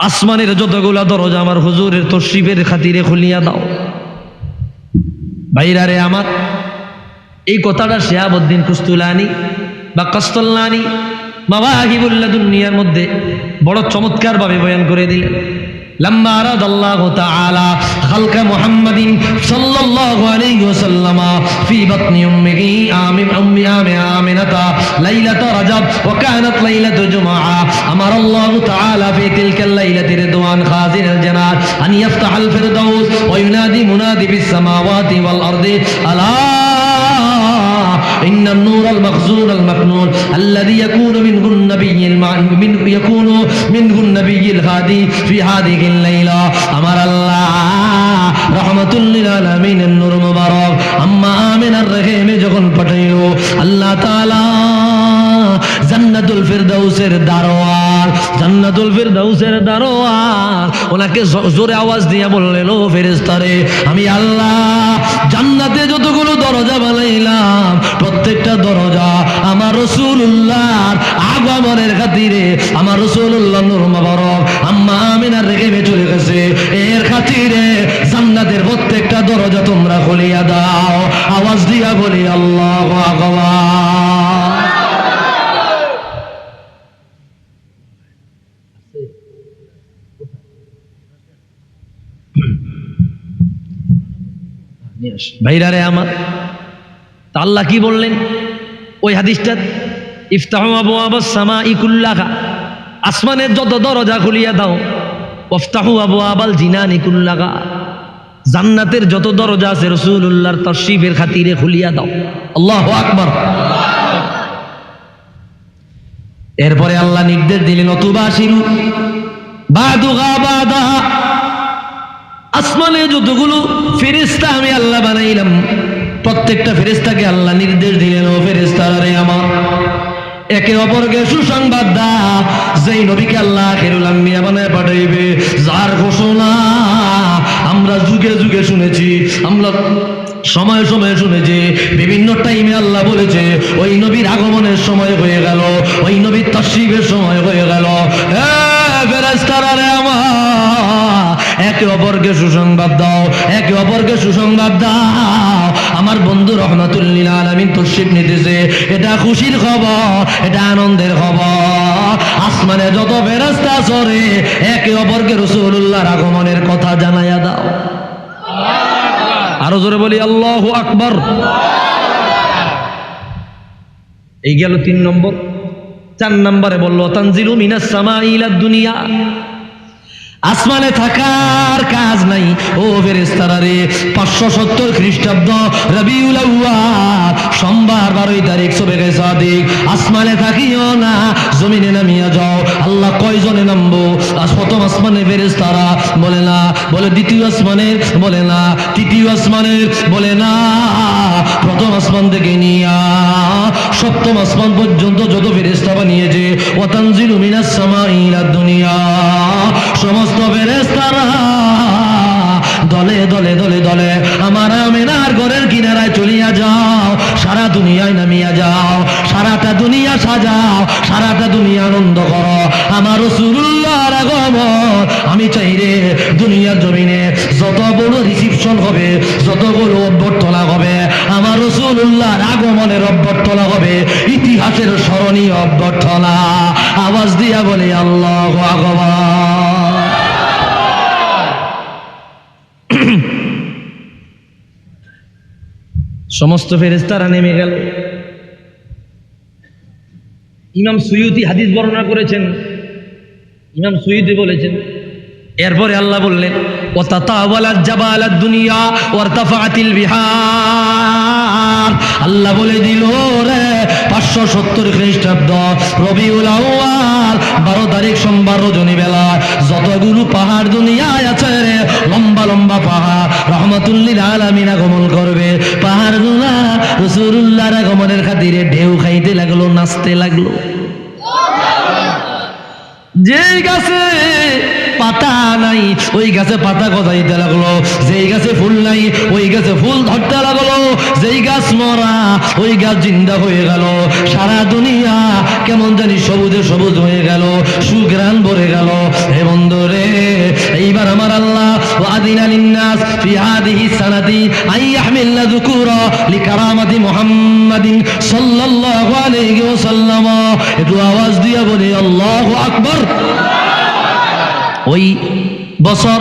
আসমানের যতগুলা দরজা আমার হুজুরের তশরিফের খাতিরে খুলিয়া দাও। ভাইরারে আমার, এই কথাটা শিহাবুদ্দিন কুস্তুলানি বা কাস্তুল্লানি মাওয়াহিবুল লাদুনিয়ার মধ্যে বড় চমৎকার ভাবে বয়ান করে দিলেন। لما أراد الله تعالى خلق محمد صلى الله عليه وسلم في بطن أمه آمنة ليلة رجب وكانت ليلة جمعة أمر الله تعالى في تلك الليلة رضوان خازن الجنات أن يفتح الفردوس وينادي منادي في السماوات والأرض ألا إن النور المخزون المكنون الذي يكون منه النبي الهادي في هذه الليلة أمر الله رحمة للعالمين النور مبارك أما آمن الرحيم যখন পাঠাইলো আল্লাহ তাআলা জান্নাতুল ফিরদাউসের দারোয়ান, জান্নাতুল ফিরদাউসের দারোয়ান ওনাকে জোরে আওয়াজ দিয়ে বললেন, ও ফেরেশতারে, আমি আল্লাহ জান্নাতে যতগুলো দরজা বানাইলাম প্রত্যেকটা দরজা আমার রাসূলুল্লাহর আগমনের খাতিরে, আমার রাসূলুল্লাহ নূর মুবারক আম্মা আমিনার রেখে চলে গেছে, এর খাতিরে জান্নাতের প্রত্যেকটা দরজা তোমরা খুলিয়া দাও। আওয়াজ দিয়া বলি আল্লাহু আকবার। ভাইরারে আমার, তা আল্লাহ কি বললেন ওই হাদিসটা? ইফতাহু আবওয়াবাস সামাই কুল্লাহা, আসমানের যত দরজা খুলিয়া দাও। ওয়াফতাহু আবওয়াবাল জিনানি কুল্লাহা, জান্নাতের যত দরজা আছে রাসূলুল্লাহর তশরিফের খাতিরে খুলিয়া দাও। আল্লাহু আকবার। এরপরে আল্লাহ নির্দেশ দিলেন, অতুবাশিরু বাদুগা বাদা, আসমানে যতগুলো ফেরেশতা আমি আল্লাহ বানাইলাম প্রত্যেকটা ফেরেশতাকে আল্লাহ নির্দেশ দিলেন, ও ফেরেশতারা রে আমার, একে অপরকে সুসংবাদ দাও, যেই নবীকে আল্লাহ আখিরুল আম্বিয়া বানায় পাঠাইবে, যার ঘোষণা আমরা যুগে যুগে শুনেছি, আমরা সময় সময় শুনেছি, বিভিন্ন টাইমে আল্লাহ বলেছে ওই নবীর আগমনের সময় হয়ে গেল, ওই নবীর তাশরিফের সময় হয়ে গেল। ফেরেশতারা রে আমার, একে অপরকে সুসংবাদ দাও, একে অপরকে সুসংবাদ দাও। আমার বন্ধু রহমাতুল লিল আলামিন তশরিফ নিতেছে, এটা খুশির খবর, এটা আনন্দের খবর। আসমানে যত ফেরেশতা চড়ে একে অপরকে রাসূলুল্লাহর আগমনের কথা জানাইয়া দাও। আরো জোরে বলি আল্লাহু আকবার। এই গেল 3 নম্বর। 4 নম্বরে বলল তানজিলু মিনাস সামাই ইলাদ দুনিয়া, আসমানে থাকার কাজ নাই ও ফেরেশতারা রে। 570 খ্রিস্টাব্দ রবিউল আউয়াল সোমবার 12 তারিখ সুবহে সাদিক, আসমানে থাকিও না, জমিনে নামিয়া যাও। আল্লাহ কয়জনে নামবো? প্রথম আসমানে ফেরেশতারা বলে না, বলে দ্বিতীয় আসমানের, বলে না তৃতীয় আসমানের, বলে না প্রথম আসমান থেকে নিয়া সপ্তম আসমান পর্যন্ত যত ফেরেশতা বানিয়েছে, ওয়া তানজিলু মিনাস সামাই ইলাদ দুনিয়া, সমস্ত ফেরেশতারা দলে দলে দলে দলে আমার আমিনার ঘরের কিনারায় চলিয়া যাও, সারা দুনিয়ায় নামিয়া যাও, সারাটা দুনিয়া সাজাও, সারাটা দুনিয়া আনন্দ করো। আমার রাসূলুল্লাহর আগমন আমি চাই রে, দুনিয়ার জমিনে যত বড় রিসিপশন হবে, যত বড় অভ্যর্থনা হবে, আমার রাসূলুল্লাহর আগমনের অভ্যর্থনা হবে ইতিহাসের স্মরণীয় অভ্যর্থনা। আওয়াজ দিয়া বলে আল্লাহু আকবার। সমস্ত ফেরেশতারা নেমে গেল। ইমাম সুয়ুতি হাদিস বর্ণনা করেছেন, ইমাম সুয়ুতি বলেছেন, এরপরে আল্লাহ বললেন ওয়াতাতাওয়ালাত জাবালাদ দুনিয়া ওয়ারতাফাআতিল বিহার, আল্লাহ বলে দিল রে 570 খ্রিস্টাব্দ রবিউল আউয়াল 12 তারিখ সোমবার রজনী বেলা যতগুলো পাহাড় দুনিয়ায় আছে রে, লম্বা লম্বা পাহাড় রহমাতুল লিল আলামিন আগমন করবে। পাহাড়গুলা রাসূলুল্লাহর আগমনের খাতিরে ঢেউ খাইতে লাগলো, নাচতে লাগলো। যেই গাছে পাতা নাই ওই গাছে পাতা গজাইতে লাগলো, যেই গাছে ফুল নাই ওই গাছে ফুল ধরতে লাগলো, যেই গাছ মরা ওই গাছ জিন্দা হয়ে গেল। সারা দুনিয়া কেমন জানি সবুজে সবুজ হয়ে গেল, সুঘ্রাণ ভরে গেল। হে বন্ধুরে, এইবার আমার আল্লাহ ওয়াদিনা লিন্নাস ফি হাদিহি সানাতি আই ইয়াহমিলনা যুকুরা লিকারামাতি মুহাম্মাদিন সাল্লাল্লাহু আলাইহি ওয়াসাল্লাম। একটু আওয়াজ দিয়া বলি আল্লাহু আকবার। ওই বছর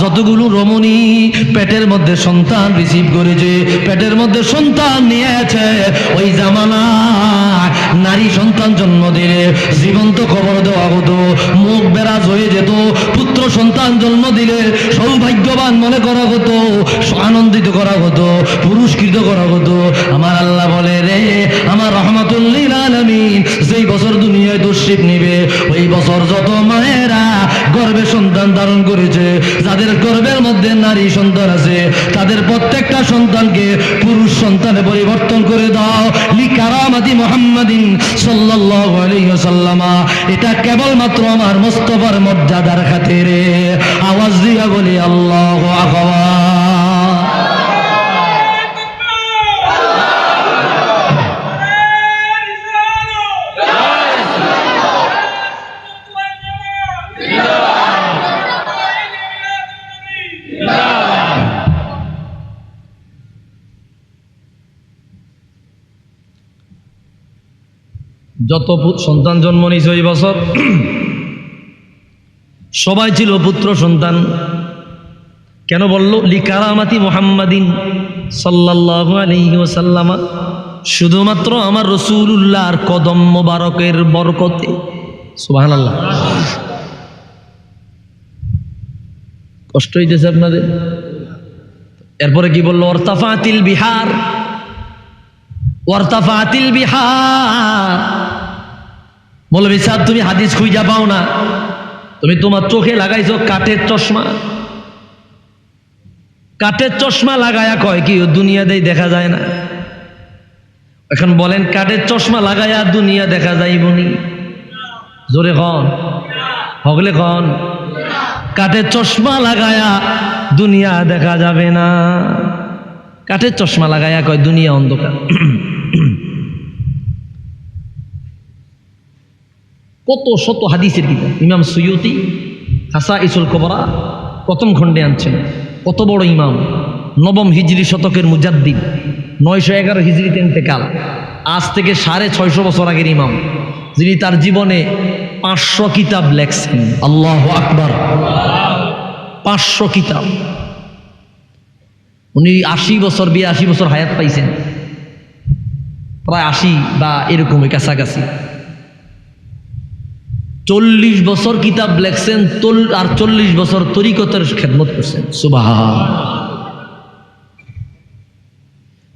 যতগুলো রমণী পেটের মধ্যে সন্তান রিসিভ করেছে, পেটের মধ্যে সন্তান নিয়েছে, ওই জামানা নারী সন্তান জন্ম দিলে জীবন্ত খবর দেওয়া হতো, মুখ বেরাজ হয়ে যেত। পুত্র সন্তান জন্ম দিলে সৌভাগ্যবান মনে করা হতো, আনন্দিত করা হতো, পুরস্কৃত করা হতো। আমার আল্লাহ বলে রে, আমার রহমাতুল লিল আলামিন যেই বছর দুনিয়ায় তশরিফ নিবে, ওই বছর যত মায়েরা গর্ভে সন্তান ধারণ করেছে, যাদের গর্ভের মধ্যে নারী সন্তান আছে, তাদের প্রত্যেকটা সন্তানকে পুরুষ সন্তানে পরিবর্তন করে দাও লিকারামাতি মুহাম্মাদিন সাল্লাল্লাহু আলাইহি ওয়াসাল্লাম। এটা কেবলমাত্র আমার মুস্তাফার মর্যাদার খাতিরে। আওয়াজ দিয়া বলি আল্লাহু আকবার। যত সন্তান জন্ম নিয়েছে ওই বছর সবাই ছিল পুত্র সন্তান। কেন বলল লিকারামাতি মুহাম্মাদিন সাল্লাল্লাহু আলাইহি ওয়াসাল্লাম? শুধুমাত্র আমার রাসূলুল্লাহর কদম মোবারকের বরকতে। সুবহানাল্লাহ। কষ্ট হইতেছে আপনাদের? এরপরে কি বললো? ওয়ারতাফাতিল বিহার, ওয়ারতাফাতিল বিহার। মৌলভী সাহেব, তুমি হাদিস খুঁজা পাও না, তুমি তোমার চোখে লাগাইছো কাঠের চশমা। কাঠের চশমা লাগায়া কয় কি দুনিয়াতেই দেখা যায় না? এখন বলেন, কাঠের চশমা লাগায়া দুনিয়া দেখা যাইবনি? জোরে কন, হগলে কন। কাঠের চশমা লাগায়া দুনিয়া দেখা যাবে না। কাঠের চশমা লাগায়া কয় দুনিয়া অন্ধকার। কত শত হাদিসের কিতাব ইমাম সুয়ুতি খাসাইসুল কুবরা প্রথম খণ্ডে আনছেন। কত বড় ইমাম, নবম হিজরি শতকের মুজাদ্দিদ, 911 হিজরিতে ইন্তেকাল। আজ থেকে 650 বছর আগের ইমাম, যিনি তার জীবনে 500 কিতাব লেখছেন। আল্লাহু আকবার। 500 কিতাব। উনি 80 বছর 82 বছর হায়াত পাইছেন, প্রায় 80 বা এরকমই কাছাকাছি। 40 বছর কিতাব লেখছেন আর 40 বছর তরিকতের খেদমত করছেন। সুবহান।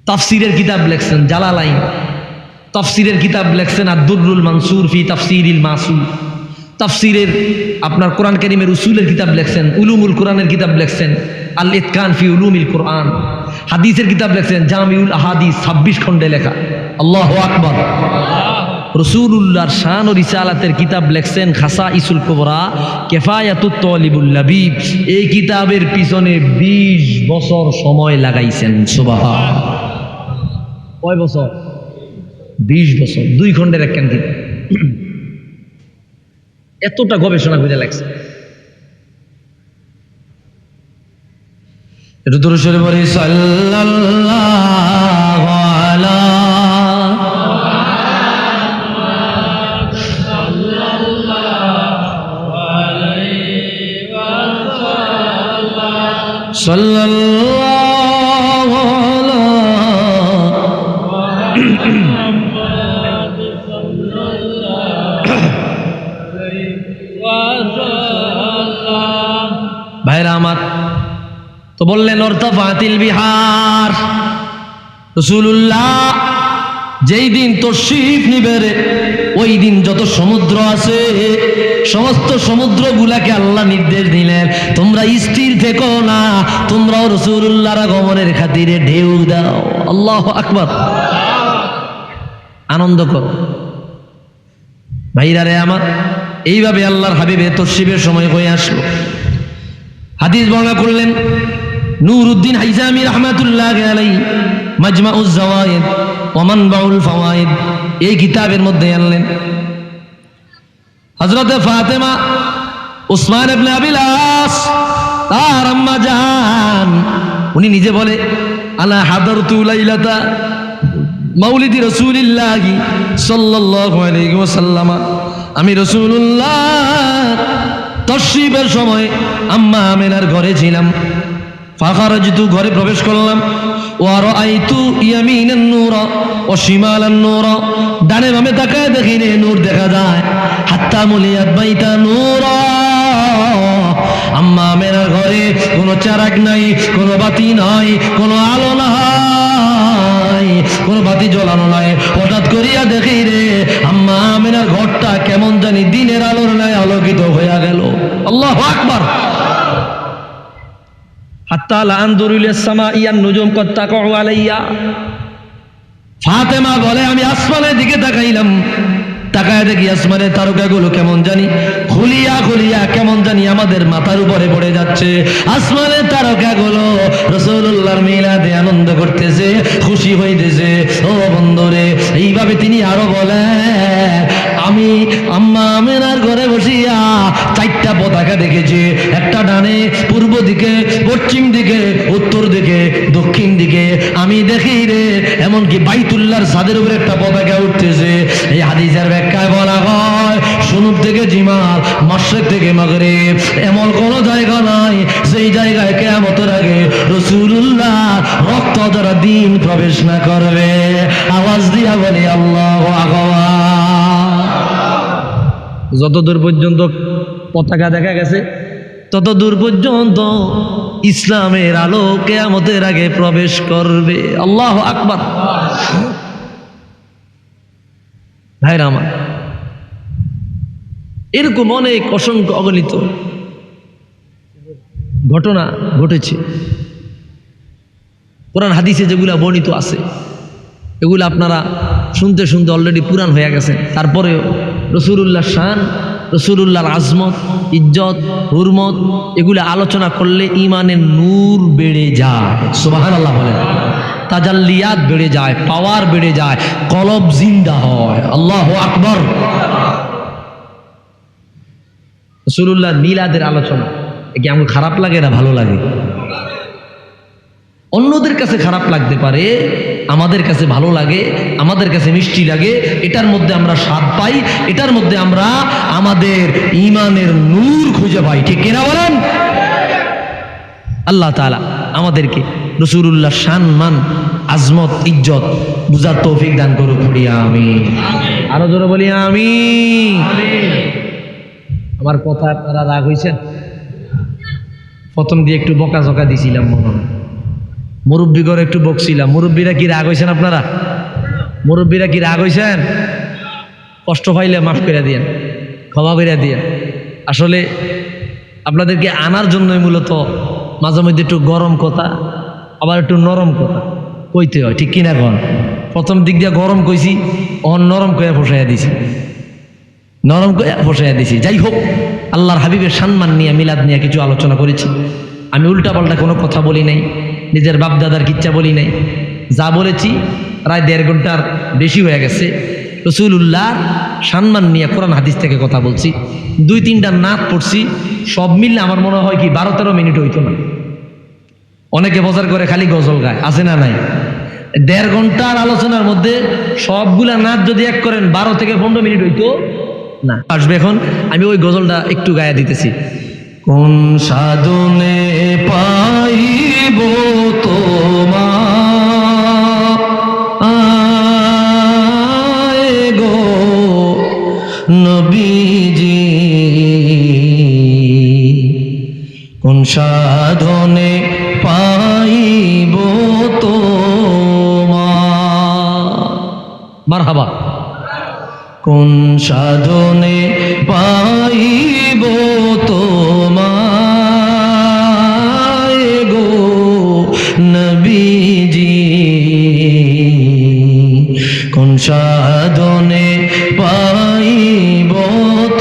তাফসিরের কিতাব লেখছেন জালালাইন, তাফসিরের কিতাব লেখছেন আদ-দুররুল মানসুর ফি তাফসিরিল মাসুর, তাফসিরের আপনার কোরআন কারীমের উসুলের কিতাব লেখছেন, উলুমুল কোরআনের কিতাব লেখছেন আল ইতকান ফি উলুমিল কোরআন, হাদিসের কিতাব লেখছেন জামিউল আহাদিস 26 খণ্ডে লেখা। আল্লাহু আকবার। রাসূলুল্লাহর শান ও রিসালাতের কিতাব লেখছেন খাসাইসুল কুবরা, কিফায়াতুত তালিবুল লাবিব। এই কিতাবের পিছনে 20 বছর সময় লাগাইছেন। সুবহান। কয় বছর? 20 বছর। 2 খণ্ডের একখান কিতাব। এতটা গবেষণা করে লাগছে। এটা দরুদ শরীফ পড়ি সাল্লাল্লাহু আলা সাল্লাল্লাহু আলা ভাইরা আমার, তো বললেন অর্তাফাতিল বিহার, রাসূলুল্লাহ যেই দিন তশরিফ নিবেরে ওই দিন যত সমুদ্র আছে সমস্ত সমুদ্রগুলাকে আল্লাহ নির্দেশ দিলেন তোমরা স্থির থেকো না, তোমরাও রাসূলুল্লাহর আগমনের খাতিরে ঢেউ দাও। আল্লাহু আকবার। আনন্দ করো ভাইরা রে আমার। এইভাবে আল্লাহর হাবিবের তশরিফের সময় হয়ে আসলো। হাদিস বর্ণনা করলেন নূরউদ্দিন হাইজামি রাহমাতুল্লাহি আলাইহি মাজমাউজ জাওয়ায়েদ ওয়া মানবাউল ফাওয়ায়েদ এই কিতাবের মধ্যে আনলেন হযরতে ফাতেমা উসমান ইবনে আবিল আস তার আম্মা জান উনি নিজে বলে আলা হাদারতু লাইলাতা মাউলিদি রাসূলিল্লাহি সাল্লাল্লাহু আলাইহি ওয়াসাল্লাম, আমি রাসূলুল্লাহ তশরিফের সময় আম্মা আমিনার ঘরে ছিলাম। ফাখারাজতু ঘরে প্রবেশ করলাম। ওয়া রাআইতু ইয়ামিনান নূরা ওয়া শিমালান নূরা, ডানে বামে তাকায় দেখি রে নূর দেখা যায়। হাত্তা মুলিয়াত বাইতা নূরা, আম্মা আমিনার ঘরে কোনো চারাক নাই, কোনো বাতি নাই, কোনো আলো নাই, কোনো বাতি জ্বলানো নাই। হঠাৎ করিয়া দেখি রে আম্মা আমিনার ঘরটা কেমন জানি দিনের আলোর ন্যায় আলোকিত হইয়া গেল। আল্লাহু আকবার। হাত্তা লা আনদুরু ইলাস সামাই আন নুজুম কদ তাকাউ আলাইয়া, ফাতেমা বলে আমি আসমানের দিকে তাকাইলাম, তাকায় দেখি আসমানের তারকাগুলো কেমন জানি খুলিয়া খুলিয়া কেমন জানি আমাদের মাথার উপরে পড়ে যাচ্ছে। আসমানের তারকাগুলো রাসূলুল্লাহর মিলাদে আনন্দ করতেছে, খুশি হইতেছে। ও বন্ধুরে, এইভাবে তিনি আরো বলেন আমি আম্মা আমিনার ঘরে বসিয়া চারটা পতাকা দেখেছি, একটা ডানে, পূর্ব দিকে, পশ্চিম দিকে, উত্তর দিকে, দক্ষিণ দিকে। আমি দেখি রে এমনকি বাইতুল্লাহর ছাদের উপরে একটা পতাকা উঠতেছে। এই হাদিসের ব্যাখ্যায় বলা হয় সুনুব থেকে জিমাল, মাশরিক থেকে মাগরিব, এমন কোন জায়গা নাই যেই জায়গায় কিয়ামতের আগে রাসূলুল্লাহ রক্ত দ্বারা দিন প্রবেশ না করবে। আওয়াজ দিয়া বলি আল্লাহু আকবার। যতদূর পর্যন্ত পতাকা দেখা গেছে ততদূর পর্যন্ত ইসলামের আলো কিয়ামতের আগে প্রবেশ করবে। আল্লাহু আকবার। ভাইরা আমার, এরকম অনেক অসংখ্য অগণিত ঘটনা ঘটেছে কোরআন হাদিসে যেগুলা বর্ণিত আছে, এগুলো আপনারা শুনতে শুনতে অলরেডি পুরান হয়ে গেছেন। তারপরেও রাসূলুল্লাহর শান, রাসূলুল্লাহর আজমত, ইজ্জত, হুরমত এগুলো আলোচনা করলে ঈমানের নূর বেড়ে যায়। সুবহানাল্লাহ বলেন। তাজাল্লিয়াত বেড়ে যায়, পাওয়ার বেড়ে যায়, কলব জিন্দা হয়। আল্লাহু আকবার। রাসূলুল্লাহর মিলাদের আলোচনা কি আমার খারাপ লাগে না ভালো লাগে? অন্যদের কাছে খারাপ লাগতে পারে, আমাদের কাছে ভালো লাগে, আমাদের কাছে মিষ্টি লাগে। এটার মধ্যে আমরা স্বাদ পাই, এটার মধ্যে আমরা আমাদের ঈমানের নূর খুঁজে পাই। ঠিক কিনা বলেন? আল্লাহ তাআলা আমাদেরকে রাসূলুল্লাহ সম্মান, আজমত, ইজ্জত বুঝার তৌফিক দান করুক। পড়ি আমিন। আরো জোরে বলি আমিন। আমার কথা আপনারা রাগ হইছেন? প্রথম দিয়ে একটু বকাঝকা দিছিলাম, মনে হয় মুরব্বী করে একটু বকছিলাম। মুরব্বীরা কি রাগ হয়েছেন? আপনারা মুরব্বীরা কি রাগ হয়েছেন? কষ্ট পাইলে মাফ করে দিয়েন, ক্ষমা করে দিয়েন। আসলে আপনাদেরকে আনার জন্যই মূলত মাঝে মধ্যে একটু গরম কথা আবার একটু নরম কথা কইতে হয়। ঠিক কিনা কন? প্রথম দিক দিয়ে গরম কইছি, নরম করে ফসাইয়া দিছি, নরম করে ফসাইয়া দিছি। যাই হোক, আল্লাহর হাবিবের সম্মান নিয়ে, মিলাদ নিয়ে কিছু আলোচনা করেছি। আমি উল্টাপাল্টা কোনো কথা বলি নাই, নিজের বাপদাদার কিচ্ছা বলি নাই। যা বলেছি প্রায় 1.5 ঘন্টার বেশি হয়ে গেছে। রাসূলুল্লাহর সম্মান নিয়ে কোরআন হাদিস থেকে কথা বলছি। 2-3টা নাত পড়ছি, সব মিললে আমার মনে হয় কি 12-13 মিনিট হইতো না। অনেকে বজার করে খালি গজল গায়, আছে না নাই? 1.5 ঘন্টার আলোচনার মধ্যে সবগুলা নাত যদি এক করেন 12 থেকে 15 মিনিট হইতো না। আসবে এখন আমি ওই গজলটা একটু গায়া দিতেছি। কোন সাধনে পাইব তোমায় গো নবীজি, কোন সাধনে মারহাবা। কোন সাধনে পাইব তোমায় গো নবীজি, কোন সাধনে পাইব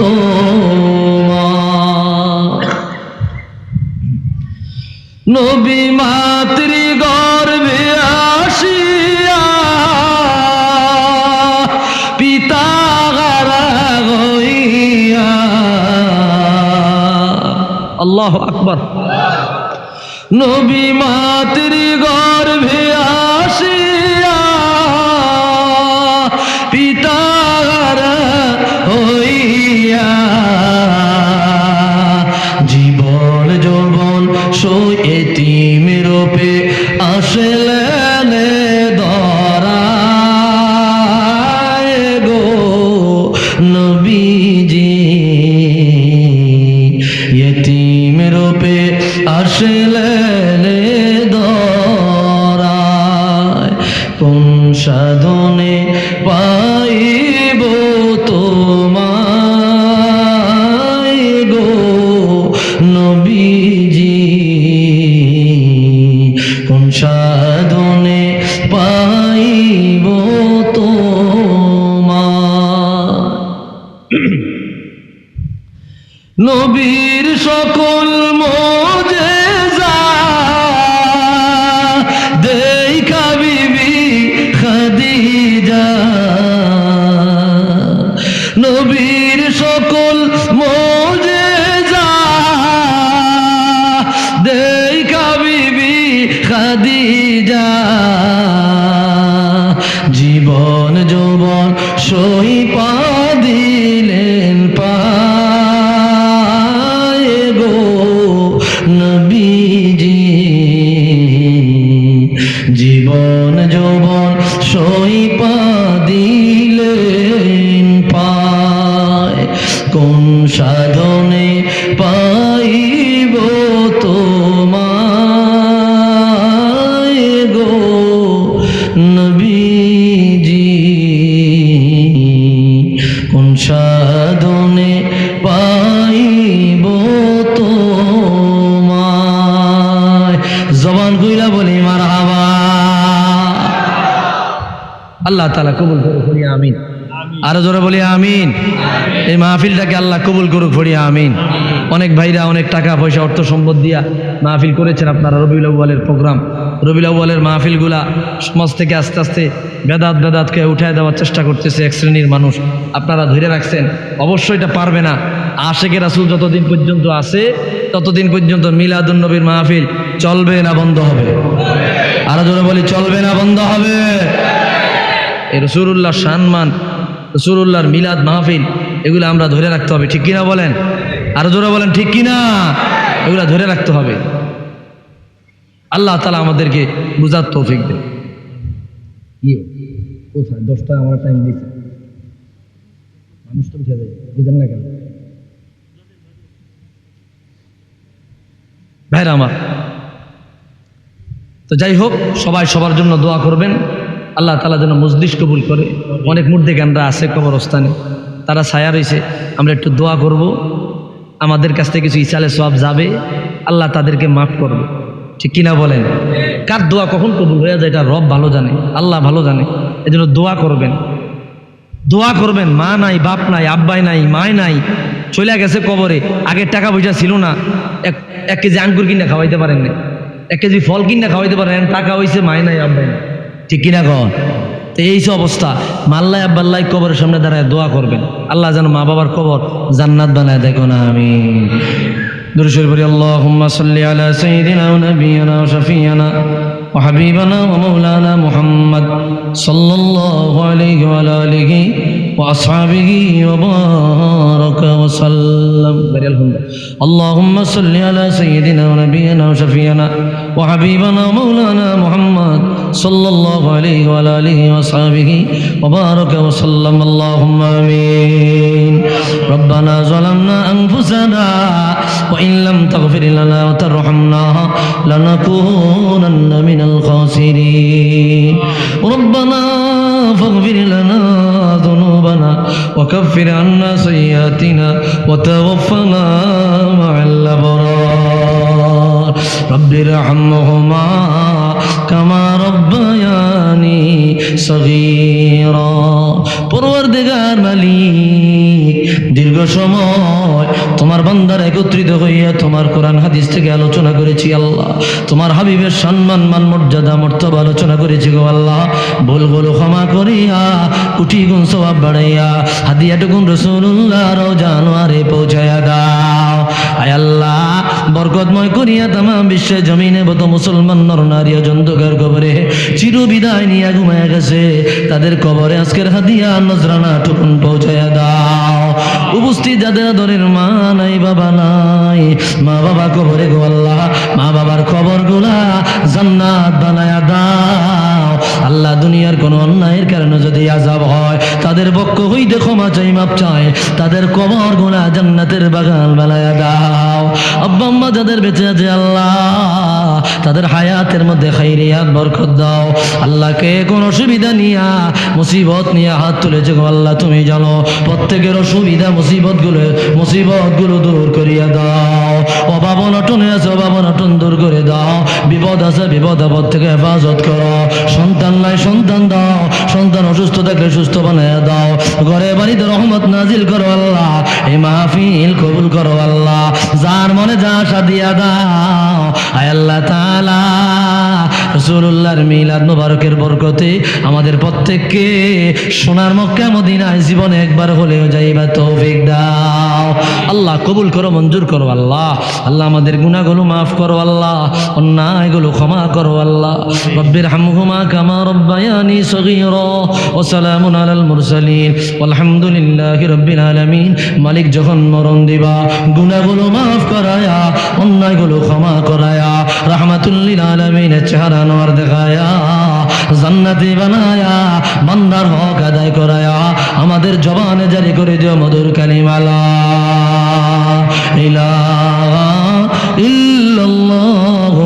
তোমায়। নবী মাতৃ গর্ভে আসিয়া পিতা হইয়া, আল্লাহু আকবার। নবী মাতৃ গর্ভে আসিয়া পিতা হইয়া, জীবন যৌবন সই এতিম রূপে আসলেন ধরায় গো নবীজি, এতিম রূপে আসলেন ধরায়। কোন সাধনে পাইব তোমায় গো নবীজি, কোন সাধনে পাইব তোমায়। নবীর সকল মুজিজা দেখা বিবি খাদিজা, নবীর সকল মুজিজা দেখা বিবি খাদিজা, জীবন যৌবন সই পা দিলেন পায় গো নবীজি, জীবন যৌবন সই পা দিলেন পায়। কোন সাধনে পাইব তোমায় গো নবীজি, কোন সাধনে পাইব তোমায়। জবান কইরা বলি মারহাবা। আল্লাহ তাআলা কবুল করুক, বলি আমিন। আরো জোরে বলি আমিন। এই মাহফিলটাকে আল্লাহ কবুল করুক, বলি আমিন। অনেক ভাইরা অনেক টাকা পয়সা অর্থ সম্পদ দিয়া মাহফিল করেছেন আপনারা। রবিউল আউয়ালের প্রোগ্রাম, রবিউল আউয়ালের মাহফিলগুলা সমাজ থেকে আস্তে আস্তে বেদাতকে উঠায় দেওয়ার চেষ্টা করতেছে এক শ্রেণীর মানুষ। আপনারা ধরে রাখছেন, অবশ্যই এটা পারবে না। আশিকে রাসূল যতদিন পর্যন্ত আছে ততদিন পর্যন্ত মিলাদুন নবীর মাহফিল চলবে না বন্ধ হবে? আরো জোরে বলি, চলবে না বন্ধ হবে? এই রাসূলুল্লাহ সম্মান, রাসূলুল্লাহর মিলাদ মাহফিল, এগুলো আমরা ধরে রাখতে হবে, ঠিক কিনা বলেন? আরো জোরে বলেন, ঠিক কিনা? এগুলো ধরে রাখতে হবে। আল্লাহ তাআলা আমাদেরকে বুঝার তৌফিক দেন। কোথায় 10টা আমার টাইম দিয়েছে, মানুষ তো উঠে যায়, বুঝেন না কেন ভাইরা আমার? তো যাই হোক, সবাই সবার জন্য দোয়া করবেন। আল্লাহ তাআলা যেন মজলিস কবুল করে। অনেক মুর্দেগানরা আছে কবরস্থানে, তারা ছায়া রয়েছে, আমরা একটু দোয়া করব। আমাদের কাছ থেকে কিছু ইসালে সওয়াব যাবে, আল্লাহ তাদেরকে মাফ করবে, ঠিক কিনা বলেন? কার দোয়া কখন কবুল হয়ে যায় এটা রব ভালো জানে, আল্লাহ ভালো জানে। এজন্য দোয়া করবেন, দোয়া করবেন। মা নাই, বাপ নাই, আব্বাই নাই, মাই নাই, চলে গেছে কবরে। আগে টাকা পয়সা ছিল না, এক কেজি আঙ্গুর কিনে খাওয়াইতে পারেন না, 1 কেজি ফল কিনে খাওয়াইতে পারেন, টাকা হয়েছে, মাই নাই, আব্বাই নাই, ঠিক কিনা কন? তো এই অবস্থা, মাল্লাই আব্বাল্লাই কবরের সামনে দাঁড়ায় দোয়া করবেন, আল্লাহ যেন মা বাবার কবর জান্নাত বানায় দেখো না। আমিন। দুরূদ শরীফ পড়ি। আল্লাহুম্মা সাল্লি আলা সাইয়্যিদিনা ওয়া নাবিয়িনা ওয়া শাফিয়ানা ওয়া হাবিবানা ওয়া মাওলানা মুহাম্মদ সাল্লাল্লাহু আলাইহি ওয়া আলিহি ওয়া আসহাবিহি ওয়া বারাকা ওয়া সাল্লাম। আল্লাহুম্মা সাল্লি আলা সাইয়্যিদিনা ওয়া নাবিয়িনা ওয়া শাফিয়ানা ওয়া হাবিবানা ওয়া মাওলানা মুহাম্মদ সাল্লাল্লাহু আলাইহি ওয়া আলিহি ওয়া আসহাবিহি ওয়া বারাকা ওয়া সাল্লাম। আল্লাহুম্মা আমিন। রব্বানা যালামনা আনফুসানা وإن لم تغفر لنا وترحمنا لنكونن من الخاسرين ربنا فاغفر لنا وكفر عنا سيئاتنا وتوفنا مع الأبرار رب ارحمهما كما ربياني صغيرا পরওয়ারদিগার মালিক দীর্ঘ সময় তোমার বান্দার একত্রিত হইয়া তোমার কোরআন হাদিস থেকে আলোচনা করেছি আল্লাহ, তোমার হাবিবের সম্মান মান মর্যাদা মর্তবা আলোচনা করেছি গো আল্লাহ। ভুলগুলো ক্ষমা করিয়া কোটি গুণ সওয়াব বাড়াইয়া হাদিয়াটুকুন রাসূলুল্লাহ রওজা আনোয়ারে পৌঁছায়া দাও। আয় আল্লাহ বরকতময় করিয়া তামাম বিশ্বের জমিনে বত মুসলমান নর নারী জন্তকার কবরে চির বিদায় নিয়ে ঘুমায়া গেছে, তাদের কবরে আজকের হাদিয়া নজরানা টুকুন পৌঁছায়া দাও। উপস্থিত যাদের আদরের মা নাই বাবা নাই, মা বাবা কবরে গো আল্লাহ মা বাবার কবর গুলা জান্নাত বানায়া দাও আল্লাহ। দুনিয়ার কোন অন্যায়ের কারণে যদি আযাব হয় তাদের পক্ষ হইতে ক্ষমা চাই মাপ চাই, তাদের কবর গুলা জান্নাতের বাগান বানায়া দাও। আব্বা আম্মা যাদের বেঁচে আছে আল্লাহ তাদের হায়াতের মধ্যে খাইরিয়াত বরকত দাও আল্লাহ। কে কোন অসুবিধা নিয়া মুসিবত নিয়ে হাত তুলেছে গো আল্লাহ তুমি জানো, প্রত্যেকের অসুবিধা মুসিবত গুলো দূর করিয়া দাও। অভাব অনটনে আছে অভাব অনটন দূর করে দাও, বিপদ আছে বিপদ আপদ থেকে হেফাজত করো। সন্তান নাই সন্তান দাও, সন্তান অসুস্থ থাকলে সুস্থ বানায়া দাও। ঘরে বাড়িতে রহমত নাজিল করো আল্লাহ, এই মাহফিল কবুল করো আল্লাহ। যার মনে যা আশা দিয়া দাও আয় আল্লাহ তাআলা। রাসূলুল্লাহর মিলাদ মুবারকের বরকতে আমাদের প্রত্যেককে সোনার মক্কা মদিনায় জীবনে একবার হলেও যাইবা তৌফিক দাও আল্লাহ। কবুল করো মঞ্জুর করো আল্লাহ। আল্লাহ আমাদের গুনাহগুলো মাফ করো আল্লাহ, অন্যায়গুলো ক্ষমা করো আল্লাহ। রব্বির হামহুমা কামা রব্বায়ানি সগীরা ওয়া সালামুন আলাল মুরসালিন আলহামদুলিল্লাহি রাব্বিল আলামিন। মালিক যখন মরণ দিবা গুনাহগুলো মাফ করায়া অন্যায়গুলো ক্ষমা করায়া রাহমাতুল লিল আলামিনের চেহারা আনোয়ার দেখায়া জান্নাতি বানায়া বান্দার হক আদায় করায়া আমাদের জবানে জারি করে দিও মধুর কালিমা লা ইলাহা ইল্লাল্লাহু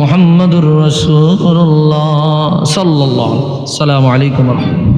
মুহাম্মাদুর রাসূলুল্লাহ সাল্লাল্লাহু আলাইহি ওয়া সাল্লাম। আসসালামু আলাইকুম ওয়া রাহমাতুল্লাহ।